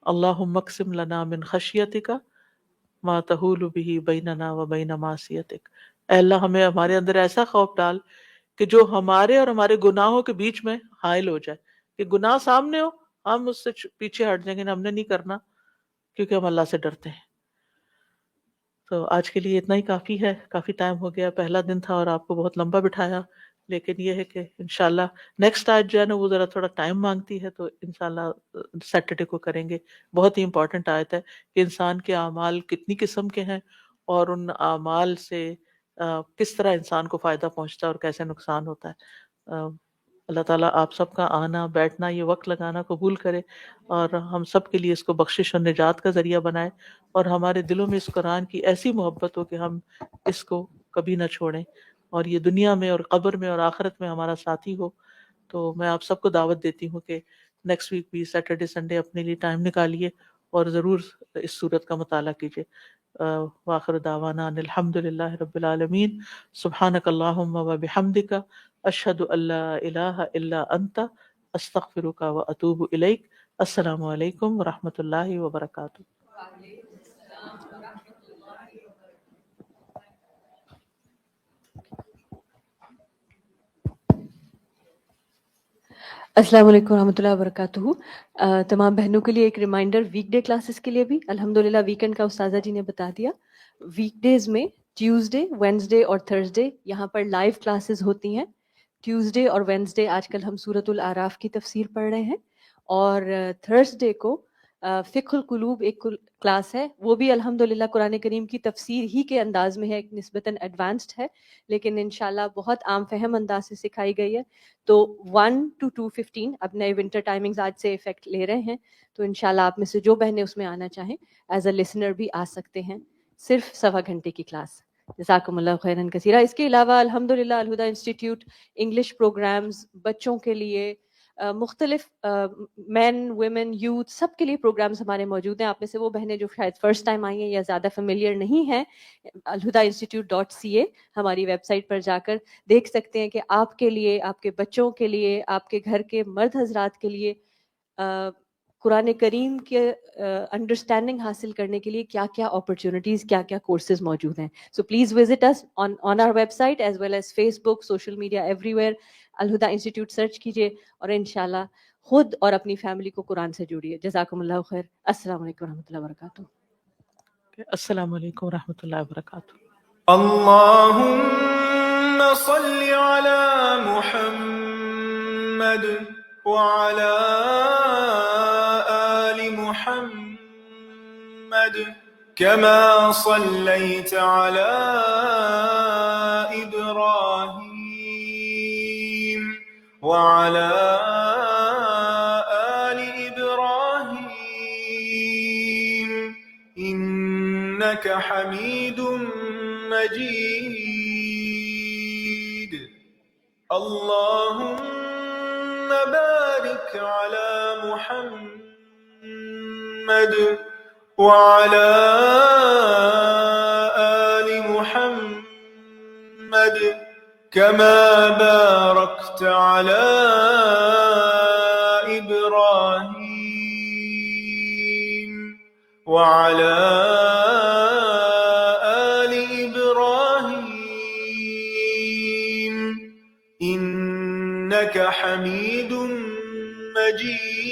اللہم اقسم لنا من خشیتک ما تحول به بیننا و بین معصیتک۔ اے اللہ ہمیں ہمارے اندر ایسا خوف ڈال کہ جو ہمارے اور ہمارے گناہوں کے بیچ میں حائل ہو جائے، کہ گناہ سامنے ہو ہم اس سے پیچھے ہٹ جائیں گے، ہم نے نہیں کرنا کیونکہ ہم اللہ سے ڈرتے ہیں۔ تو آج کے لیے اتنا ہی کافی ہے، کافی ٹائم ہو گیا، پہلا دن تھا اور آپ کو بہت لمبا بٹھایا، لیکن یہ ہے کہ انشاءاللہ نیکسٹ آیت جو ہے نا وہ ذرا تھوڑا ٹائم مانگتی ہے، تو انشاءاللہ سیٹرڈے کو کریں گے۔ بہت ہی امپورٹنٹ آیت ہے کہ انسان کے اعمال کتنی قسم کے ہیں اور ان اعمال سے کس طرح انسان کو فائدہ پہنچتا ہے اور کیسے نقصان ہوتا ہے۔ اللہ تعالیٰ آپ سب کا آنا بیٹھنا، یہ وقت لگانا قبول کرے، اور ہم سب کے لیے اس کو بخشش اور نجات کا ذریعہ بنائے، اور ہمارے دلوں میں اس قرآن کی ایسی محبت ہو کہ ہم اس کو کبھی نہ چھوڑیں، اور یہ دنیا میں اور قبر میں اور آخرت میں ہمارا ساتھی ہو۔ تو میں آپ سب کو دعوت دیتی ہوں کہ نیکسٹ ویک بھی سیٹرڈے سنڈے اپنے لیے ٹائم نکالیے اور ضرور اس سورت کا مطالعہ کیجیے۔ وآخر دعوانا ان الحمد للہ رب العالمین۔ سبحانک اللہم و بحمدک، اشہد ان لا الہ الا انت، استغفرک و اتوب الیک۔ السلام علیکم ورحمۃ اللہ وبرکاتہ۔ السلام علیکم ورحمۃ اللہ وبرکاتہ۔ تمام بہنوں کے لیے ایک ریمائنڈر ویک ڈے کلاسز کے لیے بھی الحمدللہ ویکنڈ کا استاذہ جی نے بتا دیا۔ ویک ڈیز میں ٹیوزڈے، وینسڈے اور تھرسڈے یہاں پر لائیو کلاسز ہوتی ہیں۔ ٹیوزڈے اور وینسڈے آج کل ہم سورۃ الاعراف کی تفسیر پڑھ رہے ہیں، اور تھرسڈے کو فقہ القلوب ایک کلاس ہے، وہ بھی الحمدللہ قرآن کریم کی تفسیر ہی کے انداز میں ہے، ایک نسبتاً ایڈوانسڈ ہے لیکن انشاءاللہ بہت عام فہم انداز سے سکھائی گئی ہے۔ تو 1 to 2:15 اب نئے ونٹر ٹائمنگز آج سے افیکٹ لے رہے ہیں، تو انشاءاللہ آپ میں سے جو بہنیں اس میں آنا چاہیں ایز اے لسنر بھی آ سکتے ہیں، صرف 1.25 گھنٹے کی کلاس۔ جزاکم اللہ خیراً کثیرہ۔ اس کے علاوہ الحمدللہ الہدیٰ انسٹیٹیوٹ انگلش پروگرامز بچوں کے لیے، مختلف مین ویمن یوتھ سب کے لیے پروگرامز ہمارے موجود ہیں۔ آپ میں سے وہ بہنیں جو شاید فرسٹ ٹائم آئی ہیں یا زیادہ فیملیئر نہیں ہیں، alhudainstitute.ca ہماری ویب سائٹ پر جا کر دیکھ سکتے ہیں کہ آپ کے لیے، آپ کے بچوں کے لیے، آپ کے گھر کے مرد حضرات کے لیے قرآن کریم کے انڈرسٹینڈنگ حاصل کرنے کے لیے کیا کیا اپرچونٹیز، کیا کیا کورسز موجود ہیں۔ So please visit us on our website as well as Facebook, social media, everywhere Al-Huda institute search کیجیے، اور انشاءاللہ خود اور اپنی فیملی کو قرآن سے جوڑیے۔ جزاکم اللہ خیر۔ السلام علیکم ورحمۃ اللہ وبرکاتہ۔ السلام علیکم ورحمۃ اللہ وبرکاتہ۔ اللهم صل على محمد وعلى آل محمد كما صليت على إبراهيم وعلى آل إبراهيم إنك حميد مجيد۔ اللهم بارك على محمد وعلى آل محمد محمد كما باركت على إبراهيم وعلى آل إبراهيم إنك حميد مجيد.